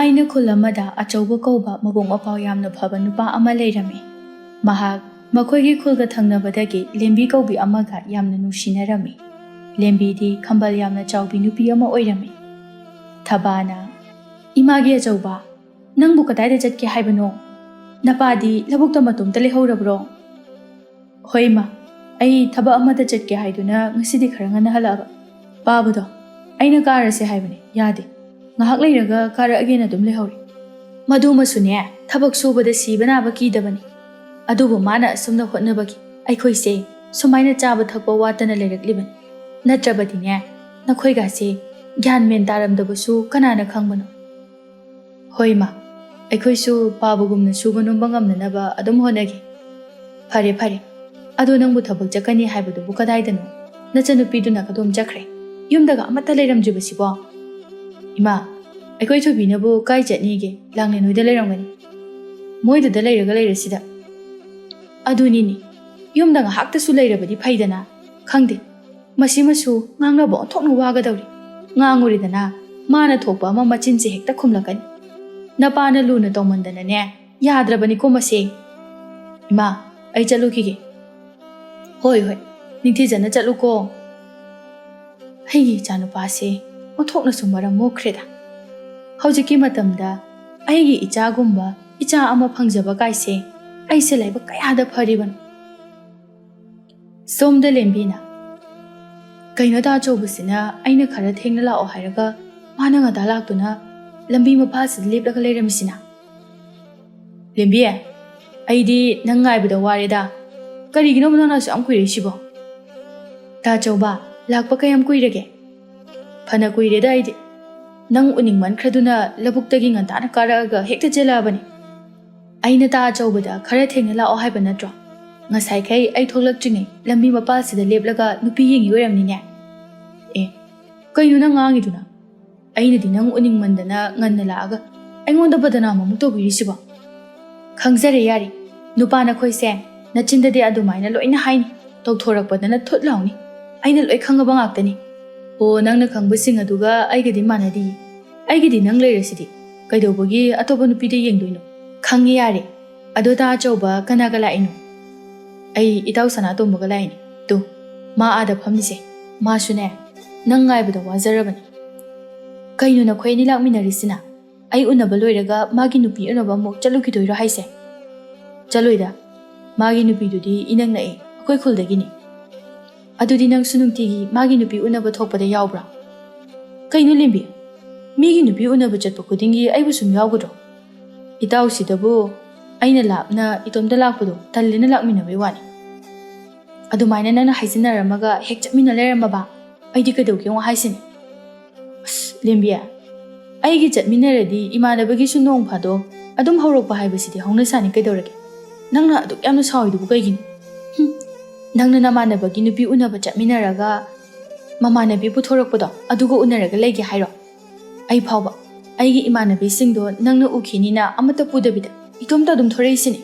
ꯊꯥꯏꯅ ꯈꯨꯜ ꯑꯃꯗ ꯑꯆꯧꯕ ꯀꯧꯕ ꯃꯕꯨꯡ ꯃꯄꯥꯎ ꯌꯥꯝꯅ ꯐꯕ ꯅꯨꯄꯥ ꯑꯃ ꯂꯩꯔꯝꯃꯤ꯫ ꯃꯍꯥꯛ ꯃꯈꯣꯏꯒꯤ ꯈꯨꯜꯒ ꯊꯪꯅꯕꯗꯒꯤ ꯂꯦꯝꯕꯤ ꯀꯧꯕꯤ ꯑꯃꯒ ꯌꯥꯝꯅ ꯅꯨꯡꯁꯤꯅꯔꯝꯃꯤ꯫ ꯂꯦꯝꯕꯤꯗꯤ ꯈꯝꯕꯜ ꯌꯥꯝꯅ ꯆꯥꯎꯕꯤ ꯅꯨꯄꯤ ꯑꯃ ꯑꯣꯏꯔꯝꯃꯤ꯫ ꯊꯕꯥꯅ, "ꯏꯃꯥꯒꯤ ꯑꯆꯧꯕ, ꯅꯪꯕꯨ ꯀꯗꯥꯏꯗ ꯆꯠꯀꯦ ꯍꯥꯏꯕꯅꯣ? ꯅꯄꯥꯗꯤ ꯂꯧꯕꯨꯛꯇ ꯃꯇꯣꯝꯇ ꯂꯩꯍꯧꯔꯕ꯭ꯔꯣ?" "ꯍꯣꯏ ꯏꯃꯥ, ꯑꯩ ꯊꯕꯛ ꯑꯃꯗ ꯆꯠꯀꯦ ꯍꯥꯏꯗꯨꯅ ꯉꯁꯤꯗꯤ ꯈꯔ ꯉꯟꯅ ꯍꯜꯂꯛꯑꯕ꯫ ꯄꯥꯕꯗꯣ ꯑꯩꯅ ꯀꯥꯔꯁꯦ ꯍꯥꯏꯕꯅꯤ, ꯌꯥꯗꯦ꯫ ꯉꯥꯏꯍꯥꯛ ꯂꯩꯔꯒ ꯀꯥꯔꯛꯑꯒꯦꯅ ꯑꯗꯨꯝ ꯂꯩꯍꯧꯔꯦ꯫ ꯃꯗꯨꯃꯁꯨꯅꯦ, ꯊꯕꯛ ꯁꯨꯕꯗ ꯁꯤꯕ ꯅꯥꯕ ꯀꯤꯗꯕꯅꯤ꯫ ꯑꯗꯨꯕꯨ ꯃꯥꯅ ꯑꯁꯨꯝꯅ ꯍꯣꯠꯅꯕꯒꯤ ꯑꯩꯈꯣꯏꯁꯦ ꯁꯨꯃꯥꯏꯅ ꯆꯥꯕ ꯊꯛꯄ ꯋꯥꯠꯇꯅ ꯂꯩꯔꯛꯂꯤꯕꯅꯤ꯫ ꯅꯠꯇ꯭ꯔꯕꯗꯤꯅꯦ, ꯅꯈꯣꯏꯒꯥꯁꯦ ꯒ꯭ꯌꯥꯟ ꯃꯦꯟ ꯇꯥꯔꯝꯗꯕꯁꯨ ꯀꯅꯥꯅ ꯈꯪꯕꯅꯣ?" "ꯍꯣꯏ ꯏꯃꯥ, ꯑꯩꯈꯣꯏꯁꯨ ꯄꯥꯕꯒꯨꯝꯅ ꯁꯨꯕ ꯅꯣꯝꯕ ꯉꯝꯅꯅꯕ ꯑꯗꯨꯝ ꯍꯣꯠꯅꯒꯦ." "ꯐꯔꯦ ꯐꯔꯦ, ꯑꯗꯣ ꯅꯪꯕꯨ ꯊꯕꯛ ꯆꯠꯀꯅꯤ ꯍꯥꯏꯕꯗꯨꯕꯨ ꯀꯗꯥꯏꯗꯅꯣ? ꯅꯆꯟꯅꯨꯄꯤꯗꯨꯅ ꯀꯗꯣꯝ ꯆꯠꯈ꯭ꯔꯦ? ꯌꯨꯝꯗꯒ ꯑꯃꯠꯇ ꯂꯩꯔꯝꯗ꯭ꯔꯤꯕꯁꯤꯕꯣ?" "ꯏꯃꯥ, ꯑꯩꯈꯣꯏ ꯊꯣꯏꯕꯤꯅꯕꯨ ꯀꯥꯏ ꯆꯠꯅꯤꯒꯦ? ꯂꯥꯡꯂꯦꯟ ꯍꯣꯏꯗ ꯂꯩꯔꯝꯒꯅꯤ꯫ ꯃꯣꯏꯗꯨꯗ ꯂꯩꯔꯒ ꯂꯩꯔꯁꯤꯗ." "ꯑꯗꯨꯅꯤꯅꯦ, ꯌꯨꯝꯗ ꯉꯥꯏꯍꯥꯛꯇꯁꯨ ꯂꯩꯔꯕꯗꯤ ꯐꯩꯗꯅ꯫ ꯈꯪꯗꯦ, ꯃꯁꯤꯃꯁꯨ ꯉꯥꯡꯅꯕ ꯑꯣꯟꯊꯣꯛꯅ ꯋꯥꯒꯗꯧꯔꯤ꯫ ꯉꯥꯡꯉꯨꯔꯤꯗꯅ ꯃꯥꯅ ꯊꯣꯛꯄ ꯑꯃ ꯃꯆꯤꯟꯁꯦ ꯍꯦꯛꯇ ꯈꯨꯝꯂꯛꯀꯅꯤ꯫ ꯅꯄꯥꯅ ꯂꯨꯅ ꯇꯧꯃꯟꯗꯅꯅꯦ ꯌꯥꯗ꯭ꯔꯕꯅꯤꯀꯣ ꯃꯁꯦ." "ꯏꯃꯥ, ꯑꯩ ꯆꯠꯂꯨꯈꯤꯒꯦ." "ꯍꯣꯏ ꯍꯣꯏ, ꯅꯤꯡꯊꯤꯖꯅ ꯆꯠꯂꯨꯀꯣ." ꯑꯩꯒꯤ ꯏꯆꯥꯅꯨꯄꯥꯁꯦ ꯑꯣꯟꯊꯣꯛꯅꯁꯨ ꯃꯔꯝ ꯃꯣꯛꯈ꯭ꯔꯦꯗ꯫ ꯍꯧꯖꯤꯛꯀꯤ ꯃꯇꯝꯗ ꯑꯩꯒꯤ ꯏꯆꯥꯒꯨꯝꯕ ꯏꯆꯥ ꯑꯃ ꯐꯪꯖꯕ ꯀꯥꯏꯁꯦ ꯑꯩꯁꯦ ꯂꯥꯏꯕꯛ ꯀꯌꯥꯗ ꯐꯔꯤꯕꯅꯣ꯫ ꯁꯣꯝꯗ ꯂꯦꯝꯕꯤꯅ, "ꯀꯩꯅꯣ ꯗꯥ ꯑꯆꯧꯕꯁꯤꯅ ꯑꯩꯅ ꯈꯔ ꯊꯦꯡꯅ ꯂꯥꯛꯑꯣ ꯍꯥꯏꯔꯒ ꯃꯥꯅ ꯉꯟꯇꯥ ꯂꯥꯛꯇꯨꯅ ꯂꯝꯕꯤ ꯃꯄꯥꯁꯤꯗ ꯂꯦꯞꯂꯒ ꯂꯩꯔꯝꯃꯤꯁꯤꯅ?" "ꯂꯦꯝꯕꯤ, ꯑꯩꯗꯤ ꯅꯪ ꯉꯥꯏꯕꯗ ꯋꯥꯔꯦꯗ꯫ ꯀꯔꯤꯒꯤꯅꯣ ꯅꯪꯅ ꯑꯁꯨꯛ ꯌꯥꯝ ꯀꯨꯏꯔꯛꯏꯁꯤꯕꯣ?" "ꯗꯥ ꯑꯆꯧꯕ, ꯂꯥꯛꯄ ꯀꯌꯥꯝ ꯀꯨꯏꯔꯒꯦ?" "ꯐꯅ ꯀꯨꯏꯔꯦꯗ ꯑꯩꯗꯤ꯫ ꯅꯪ ꯎꯅꯤꯡꯃꯟꯈ꯭ꯔꯗꯨꯅ ꯂꯧꯕꯨꯛꯇꯒꯤ ꯉꯟꯇꯥꯅ ꯀꯥꯔꯛꯑꯒ ꯍꯦꯛꯇ ꯆꯦꯜꯂꯛꯑꯕꯅꯤ꯫ ꯑꯩꯅ ꯗꯥ ꯑꯆꯧꯕꯗ ꯈꯔ ꯊꯦꯡꯅ ꯂꯥꯛꯑꯣ ꯍꯥꯏꯕ ꯅꯠꯇ꯭ꯔꯣ? ꯉꯁꯥꯏꯈꯩ ꯑꯩ ꯊꯣꯛꯂꯛꯇ꯭ꯔꯤꯉꯩ ꯂꯝꯕꯤ ꯃꯄꯥꯁꯤꯗ ꯂꯦꯞꯂꯒ ꯅꯨꯄꯤ ꯌꯦꯡꯉꯤ ꯑꯣꯏꯔꯝꯅꯤꯅꯦ." "ꯑꯦ, ꯀꯩꯅꯣ ꯅꯪ ꯉꯥꯡꯉꯤꯗꯨꯅ? ꯑꯩꯅꯗꯤ ꯅꯪ ꯎꯅꯤꯡꯃꯟꯗꯅ ꯉꯟꯅ ꯂꯥꯛꯑꯒ ꯑꯩꯉꯣꯟꯗ ꯕꯗꯅꯥꯝ ꯑꯃꯨꯛ ꯇꯧꯕꯤꯔꯤꯁꯤꯕꯣ?" "ꯈꯪꯖꯔꯦ ꯌꯥꯔꯦ, ꯅꯨꯄꯥ ꯅꯈꯣꯏꯁꯦ ꯅꯆꯤꯟꯗꯗꯤ ꯑꯗꯨꯃꯥꯏꯅ ꯂꯣꯏꯅ ꯍꯥꯏꯅꯤ, ꯇꯧꯊꯣꯔꯛꯄꯗꯅ ꯊꯨꯠ ꯂꯥꯎꯅꯤ꯫ ꯑꯩꯅ ꯂꯣꯏ ꯈꯪꯉꯕ ꯉꯥꯛꯇꯅꯤ." "ꯑꯣ, ꯅꯪꯅ ꯈꯪꯕꯁꯤꯡ ꯑꯗꯨꯒ ꯑꯩꯒꯗꯤ ꯃꯥꯟꯅꯗꯤꯌꯦ꯫ ꯑꯩꯒꯤꯗꯤ ꯅꯪ ꯂꯩꯔꯁꯤꯗꯤ ꯀꯩꯗꯧꯕꯒꯤ ꯑꯇꯣꯞꯄ ꯅꯨꯄꯤꯗ ꯌꯦꯡꯗꯣꯏꯅꯣ?" "ꯈꯪꯉꯦ ꯌꯥꯔꯦ, ꯑꯗꯣ ꯗꯥ ꯑꯆꯧꯕ ꯀꯅꯥꯒ ꯂꯥꯛꯏꯅꯣ?" "ꯑꯩ ꯏꯇꯥꯎ ꯁꯅꯥꯇꯣꯝꯕꯒ ꯂꯥꯛꯏꯅꯤ꯫ ꯇꯨ, ꯃꯥ ꯑꯥꯗ ꯐꯝꯂꯤꯁꯦ, ꯃꯥꯁꯨꯅꯦ ꯅꯪ ꯉꯥꯏꯕꯗ ꯋꯥꯖꯔꯕꯅꯤ." "ꯀꯩꯅꯣ ꯅꯈꯣꯏ ꯑꯅꯤ ꯂꯥꯛꯃꯤꯟꯅꯔꯤꯁꯤꯅ? ꯑꯩ ꯎꯅꯕ ꯂꯣꯏꯔꯒ ꯃꯥꯒꯤ ꯅꯨꯄꯤ ꯎꯅꯕ ꯑꯃꯨꯛ ꯆꯠꯂꯨꯈꯤꯗꯣꯏꯔꯣ ꯍꯥꯏꯁꯦ?" "ꯆꯠꯂꯣꯏꯗ, ꯃꯥꯒꯤ ꯅꯨꯄꯤꯗꯨꯗꯤ ꯏꯅꯛ ꯅꯛꯑꯦ, ꯑꯩꯈꯣꯏ ꯈꯨꯜꯗꯒꯤꯅꯤ." "ꯑꯗꯨꯗꯤ ꯅꯪꯁꯨ ꯅꯨꯡꯇꯤꯒꯤ ꯃꯥꯒꯤ ꯅꯨꯄꯤ ꯎꯅꯕ ꯊꯣꯛꯄꯗ ꯌꯥꯎꯕ꯭ꯔꯥ?" "ꯀꯩꯅꯣ ꯂꯦꯝꯕꯤ, ꯃꯤꯒꯤ ꯅꯨꯄꯤ ꯎꯅꯕ ꯆꯠꯄ ꯈꯨꯗꯤꯡꯒꯤ ꯑꯩꯕꯨ ꯁꯨꯝ ꯌꯥꯎꯒꯗ꯭ꯔꯣ? ꯏꯇꯥꯎꯁꯤꯗꯕꯨ ꯑꯩꯅ ꯂꯥꯞꯅ ꯏꯇꯣꯝꯇ ꯂꯥꯛꯄꯗꯣ ꯇꯜꯂꯦꯅ ꯂꯥꯛꯃꯤꯟꯅꯕꯩ ꯋꯥꯅꯤ꯫ ꯑꯗꯨꯃꯥꯏꯅ ꯅꯪꯅ ꯍꯥꯏꯖꯤꯟꯅꯔꯝꯃꯒ ꯍꯦꯛ ꯆꯠꯃꯤꯟꯅ ꯂꯩꯔꯝꯃꯕ ꯑꯩꯗꯤ ꯀꯩꯗꯧꯒꯦꯉꯣ ꯍꯥꯏꯁꯤꯅꯤ." "ꯑꯁ ꯂꯦꯝꯕꯤ, ꯑꯩꯒꯤ ꯆꯠꯃꯤꯟꯅꯔꯗꯤ ꯏꯃꯥꯟꯅꯕꯒꯤꯁꯨ ꯅꯣꯡ ꯐꯥꯗꯣꯛ ꯑꯗꯨꯝ ꯍꯧꯔꯛꯄ ꯍꯥꯏꯕꯁꯤꯗꯤ ꯍꯧꯅꯁꯥꯅꯤ ꯀꯩꯗꯧꯔꯒꯦ? ꯅꯪꯅ ꯑꯗꯨꯛ ꯌꯥꯝꯅ ꯁꯥꯎꯔꯤꯗꯨꯕꯨ ꯀꯩꯒꯤꯅꯣ? ꯅꯪꯅ ꯅꯃꯥꯟꯅꯕꯒꯤ ꯅꯨꯄꯤ ꯎꯅꯕ ꯆꯠꯃꯤꯟꯅꯔꯒ ꯃꯃꯥꯟꯅꯕꯤ ꯄꯨꯊꯣꯔꯛꯄꯗꯣ ꯑꯗꯨꯒ ꯎꯅꯔꯒ ꯂꯩꯒꯦ ꯍꯥꯏꯔꯣ? ꯑꯩ ꯐꯥꯎꯕ ꯑꯩꯒꯤ ꯏꯃꯥꯟꯅꯕꯤꯁꯤꯡꯗꯣ ꯅꯪꯅ ꯎꯈꯤꯅꯤꯅ ꯑꯃꯠꯇ ꯄꯨꯗꯕꯤꯗ ꯏꯇꯣꯝꯇ ꯑꯗꯨꯝ ꯊꯣꯔꯛꯏꯁꯤꯅꯤ."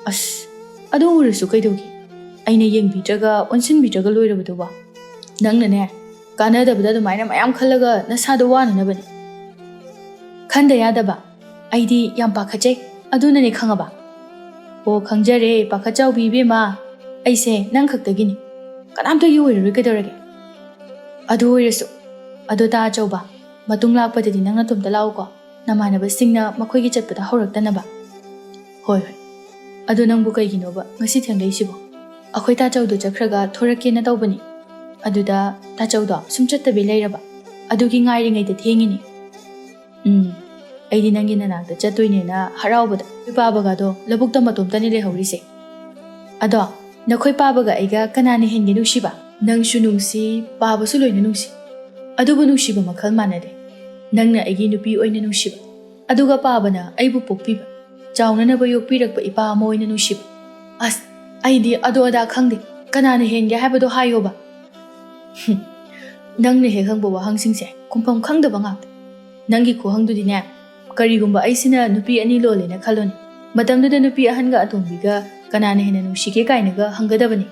"ꯑꯁ, ꯑꯗꯨ ꯎꯔꯁꯨ ꯀꯩꯗꯧꯒꯦ? ꯑꯩꯅ ꯌꯦꯡꯕꯤꯗ꯭ꯔꯒ ꯑꯣꯟꯁꯤꯟꯕꯤꯗ꯭ꯔꯒ ꯂꯣꯏꯔꯕꯗꯨꯕꯣ? ꯅꯪꯅꯅꯦ ꯀꯥꯟꯅꯗꯕꯗ ꯑꯗꯨꯃꯥꯏꯅ ꯃꯌꯥꯝ ꯈꯜꯂꯒ ꯅꯁꯥꯗꯣ ꯋꯥꯅꯅꯕꯅꯤ." "ꯈꯟꯗ ꯌꯥꯗꯕ, ꯑꯩꯗꯤ ꯌꯥꯝ ꯄꯥꯈꯠꯆꯩ, ꯑꯗꯨꯅꯅꯦ ꯈꯪꯉꯕ?" "ꯑꯣ, ꯈꯪꯖꯔꯦ ꯄꯥꯈꯠꯆꯥꯎꯕꯤ ꯏꯕꯦꯝꯃ, ꯑꯩꯁꯦ ꯅꯪ ꯈꯛꯇꯒꯤꯅꯤ, ꯀꯅꯥꯝꯇꯒꯤ ꯑꯣꯏꯔꯔꯣꯏ ꯀꯩꯗꯧꯔꯒꯦ?" "ꯑꯗꯨ ꯑꯣꯏꯔꯁꯨ, ꯑꯗꯣ ꯗꯥ ꯑꯆꯧꯕ, ꯃꯇꯨꯡ ꯂꯥꯛꯄꯗꯗꯤ ꯅꯪ ꯅꯇꯣꯝꯇ ꯂꯥꯛꯎꯀꯣ, ꯅꯃꯥꯟꯅꯕꯁꯤꯡꯅ ꯃꯈꯣꯏꯒꯤ ꯆꯠꯄꯗ ꯍꯧꯔꯛꯇꯅꯕ." "ꯍꯣꯏ ꯍꯣꯏ, ꯑꯗꯣ ꯅꯪꯕꯨ ꯀꯩꯒꯤꯅꯣꯕ ꯉꯁꯤ ꯊꯦꯡꯂꯛꯏꯁꯤꯕꯣ?" "ꯑꯩꯈꯣꯏ ꯇꯥꯆꯧꯗꯣ ꯆꯠꯈ꯭ꯔꯒ ꯊꯣꯔꯛꯀꯦꯅ ꯇꯧꯕꯅꯤ, ꯑꯗꯨꯗ ꯇꯥꯆꯧꯗꯣ ꯁꯨꯝ ꯆꯠꯇꯕꯤ ꯂꯩꯔꯕ, ꯑꯗꯨꯒꯤ ꯉꯥꯏꯔꯤꯉꯩꯗ ꯊꯦꯡꯉꯤꯅꯤ." "ꯑꯩꯗꯤ ꯅꯪꯒꯤ ꯅꯅꯥꯛꯇ ꯆꯠꯇꯣꯏꯅꯦꯅ ꯍꯔꯥꯎꯕꯗ ꯑꯩꯈꯣꯏ ꯄꯥꯕꯒꯗꯣ ꯂꯧꯕꯨꯛꯇ ꯃꯇꯣꯝꯇꯅꯤ ꯂꯩꯍꯧꯔꯤꯁꯦ." "ꯑꯗꯣ ꯅꯈꯣꯏ ꯄꯥꯕꯒ ꯑꯩꯒ ꯀꯅꯥꯅ ꯍꯦꯟꯒꯦ ꯅꯨꯡꯁꯤꯕ? ꯅꯪꯁꯨ ꯅꯨꯡꯁꯤ, ꯄꯥꯕꯁꯨ ꯂꯣꯏꯅ ꯅꯨꯡꯁꯤ, ꯑꯗꯨꯕꯨ ꯅꯨꯡꯁꯤꯕ ꯃꯈꯜ ꯃꯥꯟꯅꯗꯦ꯫ ꯅꯪꯅ ꯑꯩꯒꯤ ꯅꯨꯄꯤ ꯑꯣꯏꯅ ꯅꯨꯡꯁꯤꯕ, ꯑꯗꯨꯒ ꯄꯥꯕꯅ ꯑꯩꯕꯨ ꯄꯣꯛꯄꯤꯕ, ꯆꯥꯎꯅꯅꯕ ꯌꯣꯛꯄꯤꯔꯛꯄ ꯏꯄꯥ ꯑꯃ ꯑꯣꯏꯅ ꯅꯨꯡꯁꯤꯕ꯫ ꯑꯁ, ꯑꯩꯗꯤ ꯑꯗꯣ ꯑꯗꯥ ꯈꯪꯗꯦ, ꯀꯅꯥꯅ ꯍꯦꯟꯒꯦ ꯍꯥꯏꯕꯗꯣ ꯍꯥꯏꯌꯣꯕ." "ꯅꯪꯅ ꯍꯦꯛ ꯍꯪꯕ ꯋꯥꯍꯪꯁꯤꯡꯁꯦ ꯈꯨꯝꯐꯝ ꯈꯪꯗꯕ ꯉꯥꯛꯇ꯫ ꯅꯪꯒꯤ ꯈꯨꯍꯪꯗꯨꯗꯤꯅꯦ, ꯀꯔꯤꯒꯨꯝꯕ ꯑꯩꯁꯤꯅ ꯅꯨꯄꯤ ꯑꯅꯤ ꯂꯣꯜꯂꯦꯅ ꯈꯜꯂꯣꯅꯦ, ꯃꯇꯝꯗꯨꯗ ꯅꯨꯄꯤ ꯑꯍꯟꯒ ꯑꯇꯣꯝꯕꯤꯒ ꯀꯅꯥꯅ ꯍꯦꯟꯅ ꯅꯨꯡꯁꯤꯒꯦ ꯀꯥꯏꯅꯒ ꯍꯪꯒꯗꯕꯅꯤ꯫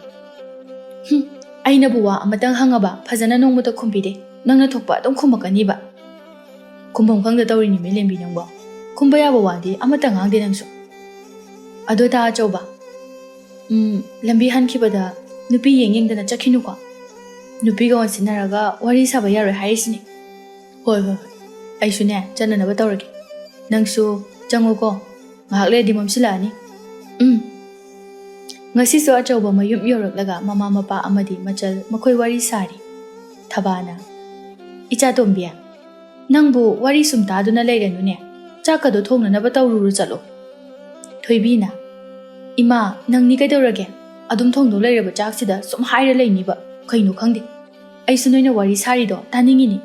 ꯑꯩꯅꯕꯨ ꯋꯥ ꯑꯃꯇꯪ ꯍꯪꯉꯕ ꯐꯖꯅ ꯅꯣꯡꯃꯇ ꯈꯨꯝꯕꯤꯗꯦ, ꯅꯪꯅ ꯊꯣꯛꯄ ꯑꯗꯨꯝ ꯈꯨꯝꯃꯛꯀꯅꯤꯕ." ꯈꯨꯝꯐꯝ ꯈꯪꯗ ꯇꯧꯔꯤꯅꯤ ꯃꯤ ꯂꯦꯝꯕꯤ ꯅꯪꯕꯣ ꯈꯨꯝꯕ ꯌꯥꯕ ꯋꯥꯗꯤ ꯑꯃꯠꯇ ꯉꯥꯡꯗꯦ ꯅꯪꯁꯨ ꯑꯗꯣ ꯇꯥ ꯑꯆꯧꯕ ꯂꯝꯕꯤ ꯍꯟꯈꯤꯕꯗ ꯅꯨꯄꯤ ꯌꯦꯡꯗꯅ ꯆꯠꯈꯤꯅꯨꯀꯣ ꯅꯨꯄꯤꯒ ꯑꯣꯟꯁꯤꯟꯅꯔꯒ ꯋꯥꯔꯤ ꯁꯥꯕ ꯌꯥꯔꯣꯏ ꯍꯥꯏꯔꯤꯁꯤꯅꯤ ꯍꯣꯏ ꯑꯩꯁꯨꯅꯦ ꯆꯠꯅꯅꯕ ꯇꯧꯔꯒꯦ ꯅꯪꯁꯨ ꯆꯪꯉꯨꯀꯣ ꯉꯥꯏꯍꯥꯛ ꯂꯩꯔꯗꯤ ꯃꯝꯁꯤꯜꯂꯛꯑꯅꯤ ꯉꯁꯤꯁꯨ ꯑꯆꯧꯕ ꯃꯌꯨꯝ ꯌꯧꯔꯛꯂꯒ ꯃꯃꯥ ꯃꯄꯥ ꯑꯃꯗꯤ ꯃꯆꯜ ꯃꯈꯣꯏ ꯋꯥꯔꯤ ꯁꯥꯔꯤ ꯊꯕꯥꯅ ꯏꯆꯥ ꯇꯣꯝꯕꯤ ꯅꯪꯕꯨ ꯋꯥꯔꯤ ꯁꯨꯝ ꯇꯥꯗꯨꯅ ꯂꯩꯔꯅꯨꯅꯦ ꯆꯥꯛꯀꯗꯣ ꯊꯣꯡꯅꯅꯕ ꯇꯧꯔꯨꯔꯨ ꯆꯠꯂꯣ ꯊꯣꯏꯕꯤꯅ ꯏꯃꯥ ꯅꯪꯅꯤ ꯀꯩꯗꯧꯔꯒꯦ ꯑꯗꯨꯝ ꯊꯣꯡꯗꯣ ꯂꯩꯔꯕ ꯆꯥꯛꯁꯤꯗ ꯁꯨꯝ ꯍꯥꯏꯔ ꯂꯩꯅꯤꯕ ꯀꯩꯅꯣ ꯈꯪꯗꯦ ꯑꯩꯁꯨ ꯅꯣꯏꯅ ꯋꯥꯔꯤ ꯁꯥꯔꯤꯗꯣ ꯇꯥꯅꯤꯡꯉꯤꯅꯤ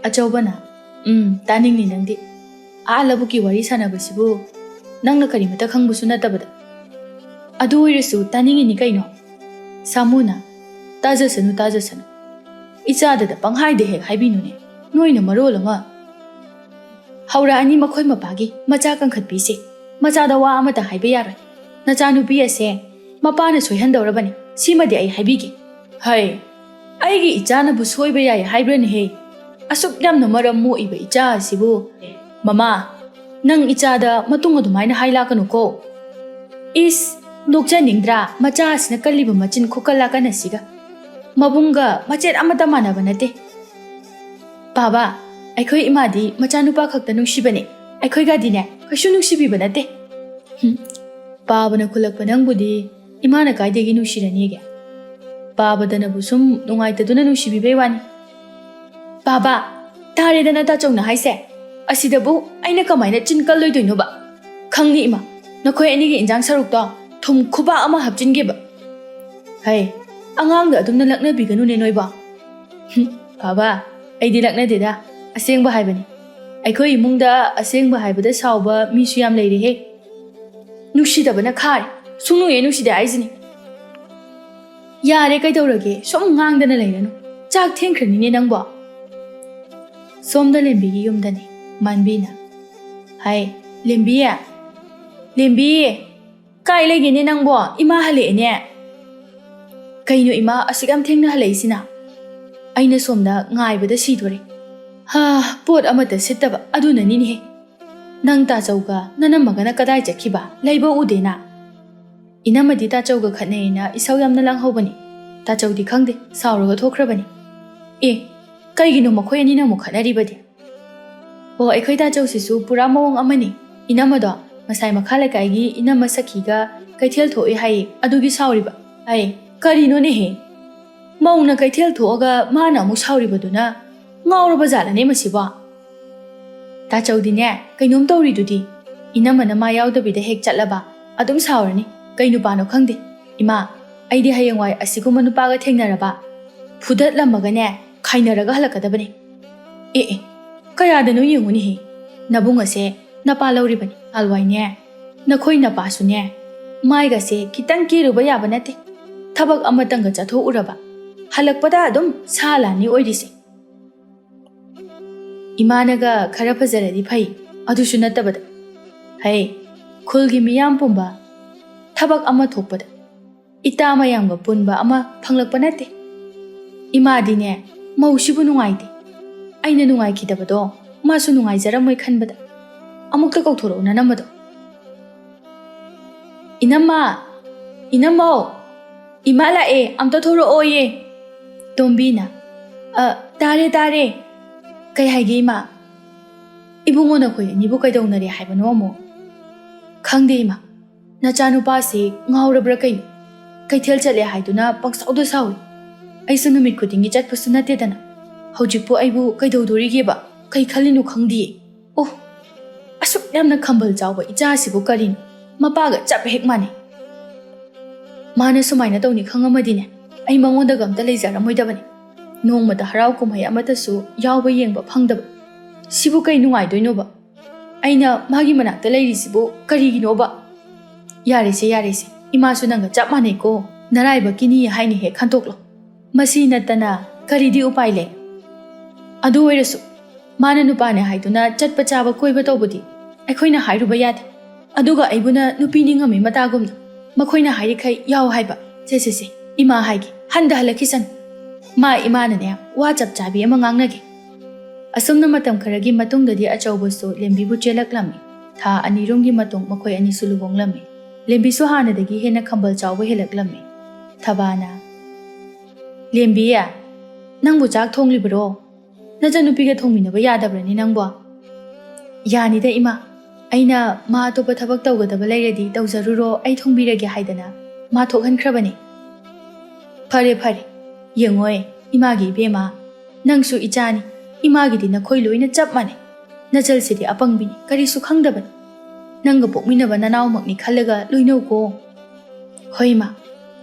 ꯑꯆꯧꯕꯅ ꯇꯥꯅꯤꯡꯅꯤ ꯅꯪꯗꯤ ꯂꯧꯕꯨꯛꯀꯤ ꯋꯥꯔꯤ ꯁꯥꯟꯅꯕꯁꯤꯕꯨ ꯅꯪꯅ ꯀꯔꯤꯃꯇ ꯈꯪꯕꯁꯨ ꯅꯠꯇꯕꯗ ꯑꯗꯨ ꯑꯣꯏꯔꯁꯨ ꯇꯥꯅꯤꯡꯉꯤꯅꯤ ꯀꯩꯅꯣ ꯁꯥꯃꯨꯅ ꯇꯥꯖꯁꯅꯨ ꯏꯆꯥꯗꯗ ꯄꯪꯍꯥꯏꯗ ꯍꯦꯛ ꯍꯥꯏꯕꯤꯅꯨꯅꯦ ꯅꯣꯏꯅ ꯃꯔꯣꯜ ꯑꯃ ꯍꯧꯔꯛꯑꯅꯤ ꯃꯈꯣꯏ ꯃꯄꯥꯒꯤ ꯃꯆꯥ ꯀꯟꯈꯠꯄꯤꯁꯦ ꯃꯆꯥꯗ ꯋꯥ ꯑꯃꯇ ꯍꯥꯏꯕ ꯌꯥꯔꯣꯏ ꯅꯆꯥꯅꯨꯄꯤ ꯑꯁꯦ ꯃꯄꯥꯅ ꯁꯣꯏꯍꯟꯗꯧꯔꯕꯅꯤ ꯁꯤꯃꯗꯤ ꯑꯩ ꯍꯥꯏꯕꯤꯒꯦ ꯍꯩ ꯑꯩꯒꯤ ꯏꯆꯥꯅꯕꯨ ꯁꯣꯏꯕ ꯌꯥꯏ ꯍꯥꯏꯕ꯭ꯔꯅꯦꯍꯦ ꯑꯁꯨꯛ ꯌꯥꯝꯅ ꯃꯔꯝ ꯃꯣꯛꯏꯕ ꯏꯆꯥ ꯑꯁꯤꯕꯨ ꯃꯃꯥ ꯅꯪ ꯏꯆꯥꯗ ꯃꯇꯨꯡ ꯑꯗꯨꯃꯥꯏꯅ ꯍꯥꯏꯂꯥꯛꯀꯅꯨꯀꯣ ꯏꯁ ꯅꯣꯛꯆꯅꯤꯡꯗ꯭ꯔꯥ ꯃꯆꯥ ꯑꯁꯤꯅ ꯀꯜꯂꯤꯕ ꯃꯆꯤꯟ ꯈꯨꯀꯜꯂꯥꯀꯟ ꯑꯁꯤꯒ ꯃꯕꯨꯡꯒ ꯃꯆꯦꯠ ꯑꯃꯠꯇ ꯃꯥꯟꯅꯕ ꯅꯠꯇꯦ ꯕꯥꯕꯥ ꯑꯩꯈꯣꯏ ꯏꯃꯥꯗꯤ ꯃꯆꯥꯅꯨꯄꯥ ꯈꯛꯇ ꯅꯨꯡꯁꯤꯕꯅꯦ ꯑꯩꯈꯣꯏꯒꯗꯤꯅꯦ ꯀꯩꯁꯨ ꯅꯨꯡꯁꯤꯕꯤꯕ ꯅꯠꯇꯦ ꯄꯥꯕꯅ ꯈꯨꯜꯂꯛꯄ ꯅꯪꯕꯨꯗꯤ ꯏꯃꯥꯅ ꯀꯥꯏꯗꯒꯤ ꯅꯨꯡꯁꯤꯔꯅꯤꯒꯦ ꯄꯥꯕꯗꯅꯕꯨ ꯁꯨꯝ ꯅꯨꯡꯉꯥꯏꯇꯗꯨꯅ ꯅꯨꯡꯁꯤꯕꯤꯕꯩ ꯋꯥꯅꯤ ꯕꯥꯕꯥ ꯇꯥꯔꯦꯗꯅ ꯇꯥꯆꯧꯅ ꯍꯥꯏꯁꯦ ꯑꯁꯤꯗꯕꯨ ꯑꯩꯅ ꯀꯃꯥꯏꯅ ꯆꯤꯟ ꯀꯜꯂꯣꯏꯗꯣꯏꯅꯣꯕ ꯈꯪꯅꯤ ꯏꯃꯥ ꯅꯈꯣꯏ ꯑꯅꯤꯒꯤ ꯏꯟꯖꯥꯡ ꯁꯔꯨꯛꯇꯣ ꯊꯨꯝ ꯈꯨꯕꯥꯛ ꯑꯃ ꯍꯥꯞꯆꯤꯟꯒꯦꯕ ꯍꯩ ꯑꯉꯥꯡꯗ ꯑꯗꯨꯝꯅ ꯂꯛꯅꯕꯤꯒꯅꯨꯅꯦ ꯅꯣꯏꯕꯣ ꯕꯥꯕꯥ ꯑꯩꯗꯤ ꯂꯛꯅꯗꯦꯗ ꯑꯁꯦꯡꯕ ꯍꯥꯏꯕꯅꯤ ꯑꯩꯈꯣꯏ ꯏꯃꯨꯡꯗ ꯑꯁꯦꯡꯕ ꯍꯥꯏꯕꯗ ꯁꯥꯎꯕ ꯃꯤꯁꯨ ꯌꯥꯝ ꯂꯩꯔꯦꯍꯦ ꯅꯨꯡꯁꯤꯗꯕꯅ ꯈꯥꯔꯦ ꯁꯨꯡꯅꯨꯍꯦ ꯅꯨꯡꯁꯤꯗꯦ ꯍꯥꯏꯁꯤꯅꯤ ꯌꯥꯔꯦ ꯀꯩꯗꯧꯔꯒꯦ ꯁꯨꯝ ꯉꯥꯡꯗꯅ ꯂꯩꯔꯅꯨ ꯆꯥꯛ ꯊꯦꯡꯈ꯭ꯔꯅꯤꯅꯦ ꯅꯪꯕꯣ ꯁꯣꯝꯗ ꯂꯦꯝꯕꯤꯒꯤ ꯌꯨꯝꯗꯅꯤ ꯃꯥꯟꯕꯤꯅ ꯍꯥꯏ ꯂꯦꯝꯕꯤ ꯀꯥꯏ ꯂꯩꯒꯦꯅꯦ ꯅꯪꯕꯣ ꯏꯃꯥ ꯍꯜꯂꯛꯑꯦꯅꯦ ꯀꯩꯅꯣ ꯏꯃꯥ ꯑꯁꯨꯛ ꯌꯥꯝ ꯊꯦꯡꯅ ꯍꯜꯂꯛꯏꯁꯤꯅ ꯑꯩꯅ ꯁꯣꯝꯗ ꯉꯥꯏꯕꯗ ꯁꯤꯗꯣꯔꯦ ꯄꯣꯠ ꯑꯃꯠꯇ ꯁꯤꯠꯇꯕ ꯑꯗꯨꯅꯅꯤꯅꯦꯍꯦ ꯅꯪ ꯇꯥꯆꯧꯒ ꯅꯅꯝꯃꯒꯅ ꯀꯗꯥꯏ ꯆꯠꯈꯤꯕ ꯂꯩꯕ ꯎꯗꯦꯅ ꯏꯅꯝꯃꯗꯤ ꯇꯥꯆꯧꯒ ꯈꯠꯅꯩꯅ ꯏꯁꯧ ꯌꯥꯝꯅ ꯂꯥꯡꯍꯧꯕꯅꯤ ꯇꯥꯆꯧꯗꯤ ꯈꯪꯗꯦ ꯁꯥꯎꯔꯒ ꯊꯣꯛꯈ꯭ꯔꯕꯅꯤ ꯀꯩꯒꯤꯅꯣ ꯃꯈꯣꯏ ꯑꯅꯤꯅ ꯑꯃꯨꯛ ꯈꯠꯅꯔꯤꯕꯗꯤ ꯑꯩꯈꯣꯏ ꯇꯥꯆꯧꯁꯤꯁꯨ ꯄꯨꯔꯥ ꯃꯑꯣꯡ ꯑꯃꯅꯤ ꯏꯅꯝꯃꯗꯣ ꯉꯁꯥꯏ ꯃꯈꯥ ꯂꯩꯀꯥꯏꯒꯤ ꯏꯅꯝꯃ ꯁꯈꯤꯒ ꯀꯩꯊꯦꯜ ꯊꯣꯛꯑꯦ ꯍꯥꯏꯌꯦ ꯑꯗꯨꯒꯤ ꯁꯥꯎꯔꯤꯕ ꯀꯔꯤꯅꯣꯅꯦꯍꯦ ꯃꯧꯅ ꯀꯩꯊꯦꯜ ꯊꯣꯛꯑꯒ ꯃꯥꯅ ꯑꯃꯨꯛ ꯁꯥꯎꯔꯤꯕꯗꯨꯅ ꯉꯥꯎꯔꯕ ꯖꯥꯠꯂꯅꯦ ꯃꯁꯤꯕꯣ ꯇꯥꯆꯧꯗꯤꯅꯦ ꯀꯩꯅꯣꯝ ꯇꯧꯔꯤꯗꯨꯗꯤ ꯏꯅꯝꯃꯅ ꯃꯥ ꯌꯥꯎꯗꯕꯤꯗ ꯍꯦꯛ ꯆꯠꯂꯕ ꯑꯗꯨꯝ ꯁꯥꯎꯔꯅꯤ ꯀꯩ ꯅꯨꯄꯥꯅꯣ ꯈꯪꯗꯦ ꯏꯃꯥ ꯑꯩꯗꯤ ꯍꯌꯦꯡꯋꯥꯏ ꯑꯁꯤꯒꯨꯝꯕ ꯅꯨꯄꯥꯒ ꯊꯦꯡꯅꯔꯕ ꯐꯨꯗꯠꯂꯝꯃꯒꯅꯦ ꯈꯥꯏꯅꯔꯒ ꯍꯜꯂꯛꯀꯗꯕꯅꯤ ꯀꯌꯥꯗꯅꯣ ꯌꯦꯡꯉꯨꯅꯦꯍꯦ ꯅꯕꯨꯡ ꯑꯁꯦ ꯅꯄꯥ ꯂꯧꯔꯤꯕꯅꯤ ꯍꯥꯜꯋꯥꯏꯅꯦ ꯅꯈꯣꯏ ꯅꯄꯥꯁꯨꯅꯦ ꯃꯥꯏꯒꯁꯦ ꯈꯤꯇꯪ ꯀꯦꯔꯨꯕ ꯌꯥꯕ ꯅꯠꯇꯦ ꯊꯕꯛ ꯑꯃꯇꯪꯒ ꯆꯠꯊꯣꯛꯎꯔꯕ ꯍꯜꯂꯛꯄꯗ ꯑꯗꯨꯝ ꯁꯥ ꯂꯥꯟꯅꯤ ꯑꯣꯏꯔꯤꯁꯦ ꯏꯃꯥꯅꯒ ꯈꯔ ꯐꯖꯔꯗꯤ ꯐꯩ ꯑꯗꯨꯁꯨ ꯅꯠꯇꯕꯗ ꯈꯨꯜꯒꯤ ꯃꯤꯌꯥꯝ ꯄꯨꯝꯕ ꯊꯕꯛ ꯑꯃ ꯊꯣꯛꯄꯗ ꯏꯇꯥ ꯃꯌꯥꯝꯒ ꯄꯨꯟꯕ ꯑꯃ ꯐꯪꯂꯛꯄ ꯅꯠꯇꯦ ꯏꯃꯥꯗꯤꯅꯦ ꯃꯧꯁꯤꯕꯨ ꯅꯨꯡꯉꯥꯏꯇꯦ ꯑꯩꯅ ꯅꯨꯡꯉꯥꯏꯈꯤꯗꯕꯗꯣ ꯃꯥꯁꯨ ꯅꯨꯡꯉꯥꯏꯖꯔꯝꯃꯣꯏ ꯈꯟꯕꯗ ꯑꯃꯨꯛꯇ ꯀꯧꯊꯣꯔꯛꯎ ꯅꯅꯝꯕꯗꯣ ꯏꯅꯝꯃꯧ ꯏꯃꯥ ꯂꯥꯛꯑꯦ ꯑꯝꯇ ꯊꯣꯔꯛꯑꯣꯌꯦ ꯇꯣꯝꯕꯤꯅ ꯇꯥꯔꯦ ꯀꯩ ꯍꯥꯏꯒꯦ ꯏꯃꯥ ꯏꯕꯨꯡꯉꯣ ꯅꯈꯣꯏ ꯑꯅꯤꯕꯨ ꯀꯩꯗꯧꯅꯔꯦ ꯍꯥꯏꯕꯅꯣ ꯑꯃꯨꯛ ꯈꯪꯗꯦ ꯏꯃꯥ ꯅꯆꯥꯅꯨꯄꯥꯁꯤ ꯉꯥꯎꯔꯕ꯭ꯔꯥ ꯀꯩꯅꯣ ꯀꯩꯊꯦꯜ ꯆꯠꯂꯦ ꯍꯥꯏꯗꯨꯅ ꯄꯪꯁꯥꯎꯗ ꯁꯥꯎꯏ ꯑꯩꯁꯨ ꯅꯨꯃꯤꯠ ꯈꯨꯗꯤꯡꯒꯤ ꯆꯠꯄꯁꯨ ꯅꯠꯇꯦꯗꯅ ꯍꯧꯖꯤꯛꯄꯨ ꯑꯩꯕꯨ ꯀꯩꯗꯧꯗꯣꯔꯤꯒꯦꯕ ꯀꯩ ꯈꯜꯂꯤꯅꯣ ꯈꯪꯗꯤꯌꯦ ꯑꯁꯨꯛ ꯌꯥꯝꯅ ꯈꯝꯕꯜ ꯆꯥꯎꯕ ꯏꯆꯥꯁꯤꯕꯨ ꯀꯔꯤꯅꯣ ꯃꯄꯥꯒ ꯆꯞ ꯍꯦꯛ ꯃꯥꯟꯅꯩ ꯃꯥꯅ ꯁꯨꯃꯥꯏꯅ ꯇꯧꯅꯤ ꯈꯪꯉꯝꯃꯗꯤꯅꯦ ꯑꯩ ꯃꯉꯣꯟꯗꯒ ꯑꯝꯇ ꯂꯩꯖꯔꯝꯃꯣꯏꯗꯕꯅꯤ ꯅꯣꯡꯃꯗ ꯍꯔꯥꯎ ꯀꯨꯝꯍꯩ ꯑꯃꯠꯇꯁꯨ ꯌꯥꯎꯕ ꯌꯦꯡꯕ ꯐꯪꯗꯕ ꯁꯤꯕꯨ ꯀꯩ ꯅꯨꯡꯉꯥꯏꯗꯣꯏꯅꯣꯕ ꯑꯩꯅ ꯃꯥꯒꯤ ꯃꯅꯥꯛꯇ ꯂꯩꯔꯤꯁꯤꯕꯨ ꯀꯔꯤꯒꯤꯅꯣꯕ ꯌꯥꯔꯦꯁꯦ ꯏꯃꯥꯁꯨ ꯅꯪꯒ ꯆꯞ ꯃꯥꯟꯅꯩꯀꯣ ꯅꯔꯥꯏꯕꯛꯀꯤꯅꯤ ꯍꯥꯏꯅ ꯍꯦꯛ ꯈꯟꯇꯣꯛꯂꯣ ꯃꯁꯤ ꯅꯠꯇꯅ ꯀꯔꯤꯗꯤ ꯎꯄꯥꯏ ꯂꯩ ꯑꯗꯨ ꯑꯣꯏꯔꯁꯨ ꯃꯥꯅ ꯅꯨꯄꯥꯅꯦ ꯍꯥꯏꯗꯨꯅ ꯆꯠꯄ ꯆꯥꯕ ꯀꯣꯏꯕ ꯇꯧꯕꯗꯤ ꯑꯩꯈꯣꯏꯅ ꯍꯥꯏꯔꯨꯕ ꯌꯥꯗꯦ ꯑꯗꯨꯒ ꯑꯩꯕꯨꯅ ꯅꯨꯄꯤꯅꯤ ꯉꯝꯃꯤ ꯃꯇꯥꯒꯨꯝꯅ ꯃꯈꯣꯏꯅ ꯍꯥꯏꯔꯤꯈꯩ ꯌꯥꯎ ꯍꯥꯏꯕ ꯁꯦ ꯏꯃꯥ ꯍꯥꯏꯒꯦ ꯍꯜꯂꯛꯈꯤꯁꯅꯨ ꯏꯃꯥꯅꯅꯦ ꯋꯥ ꯆꯞ ꯆꯥꯕꯤ ꯑꯃ ꯉꯥꯡꯅꯒꯦ ꯑꯁꯨꯝꯅ ꯃꯇꯝ ꯈꯔꯒꯤ ꯃꯇꯨꯡꯗꯗꯤ ꯑꯆꯧꯕꯁꯨ ꯂꯦꯝꯕꯤꯕꯨ ꯆꯦꯜꯂꯛꯂꯝꯃꯤ. ꯊꯥ ꯑꯅꯤꯔꯣꯝꯒꯤ ꯃꯇꯨꯡ ꯃꯈꯣꯏ ꯑꯅꯤꯁꯨ ꯂꯨꯍꯣꯡꯂꯝꯃꯤ. ꯂꯦꯝꯕꯤꯁꯨ ꯍꯥꯟꯅꯗꯒꯤ ꯍꯦꯟꯅ ꯈꯝꯕꯜ ꯆꯥꯎꯕ ꯍꯦꯜꯂꯛꯂꯝꯃꯤ. ꯊꯕꯥꯅ, ꯂꯦꯝꯕꯤ, ꯅꯪꯕꯨ ꯆꯥꯛ ꯊꯣꯡꯂꯤꯕꯔꯣ? ꯅꯆꯟꯅꯨꯄꯤꯒ ꯊꯣꯡꯃꯤꯟꯅꯕ ꯌꯥꯗꯕ꯭ꯔꯅꯤ ꯅꯪꯕꯣ? ꯌꯥꯅꯤꯗ ꯏꯃꯥ. ꯑꯩꯅ ꯃꯥ ꯑꯇꯣꯞꯄ ꯊꯕꯛ ꯇꯧꯒꯗꯕ ꯂꯩꯔꯗꯤ ꯇꯧꯖꯔꯨꯔꯣ, ꯑꯩ ꯊꯣꯡꯕꯤꯔꯒꯦ ꯍꯥꯏꯗꯅ ꯃꯥ ꯊꯣꯛꯍꯟꯈ꯭ꯔꯕꯅꯤ. ꯐꯔꯦ ꯐꯔꯦ. ꯌꯦꯡꯉꯣꯏ ꯏꯃꯥꯒꯤ ꯏꯕꯦꯝꯃ, ꯅꯪꯁꯨ ꯏꯆꯥꯅꯤ. ꯏꯃꯥꯒꯤꯗꯤ ꯅꯈꯣꯏ ꯂꯣꯏꯅ ꯆꯞ ꯃꯥꯟꯅꯩ. ꯅꯆꯜꯁꯤꯗꯤ ꯑꯄꯪꯕꯤꯅꯤ, ꯀꯔꯤꯁꯨ ꯈꯪꯗꯕꯅꯤ. ꯅꯪꯒ ꯄꯣꯛꯃꯤꯟꯅꯕ ꯅꯅꯥꯎꯃꯛꯅꯤ ꯈꯜꯂꯒ ꯂꯣꯏꯅꯧꯀꯣ. ꯍꯣꯏ ꯏꯃꯥ.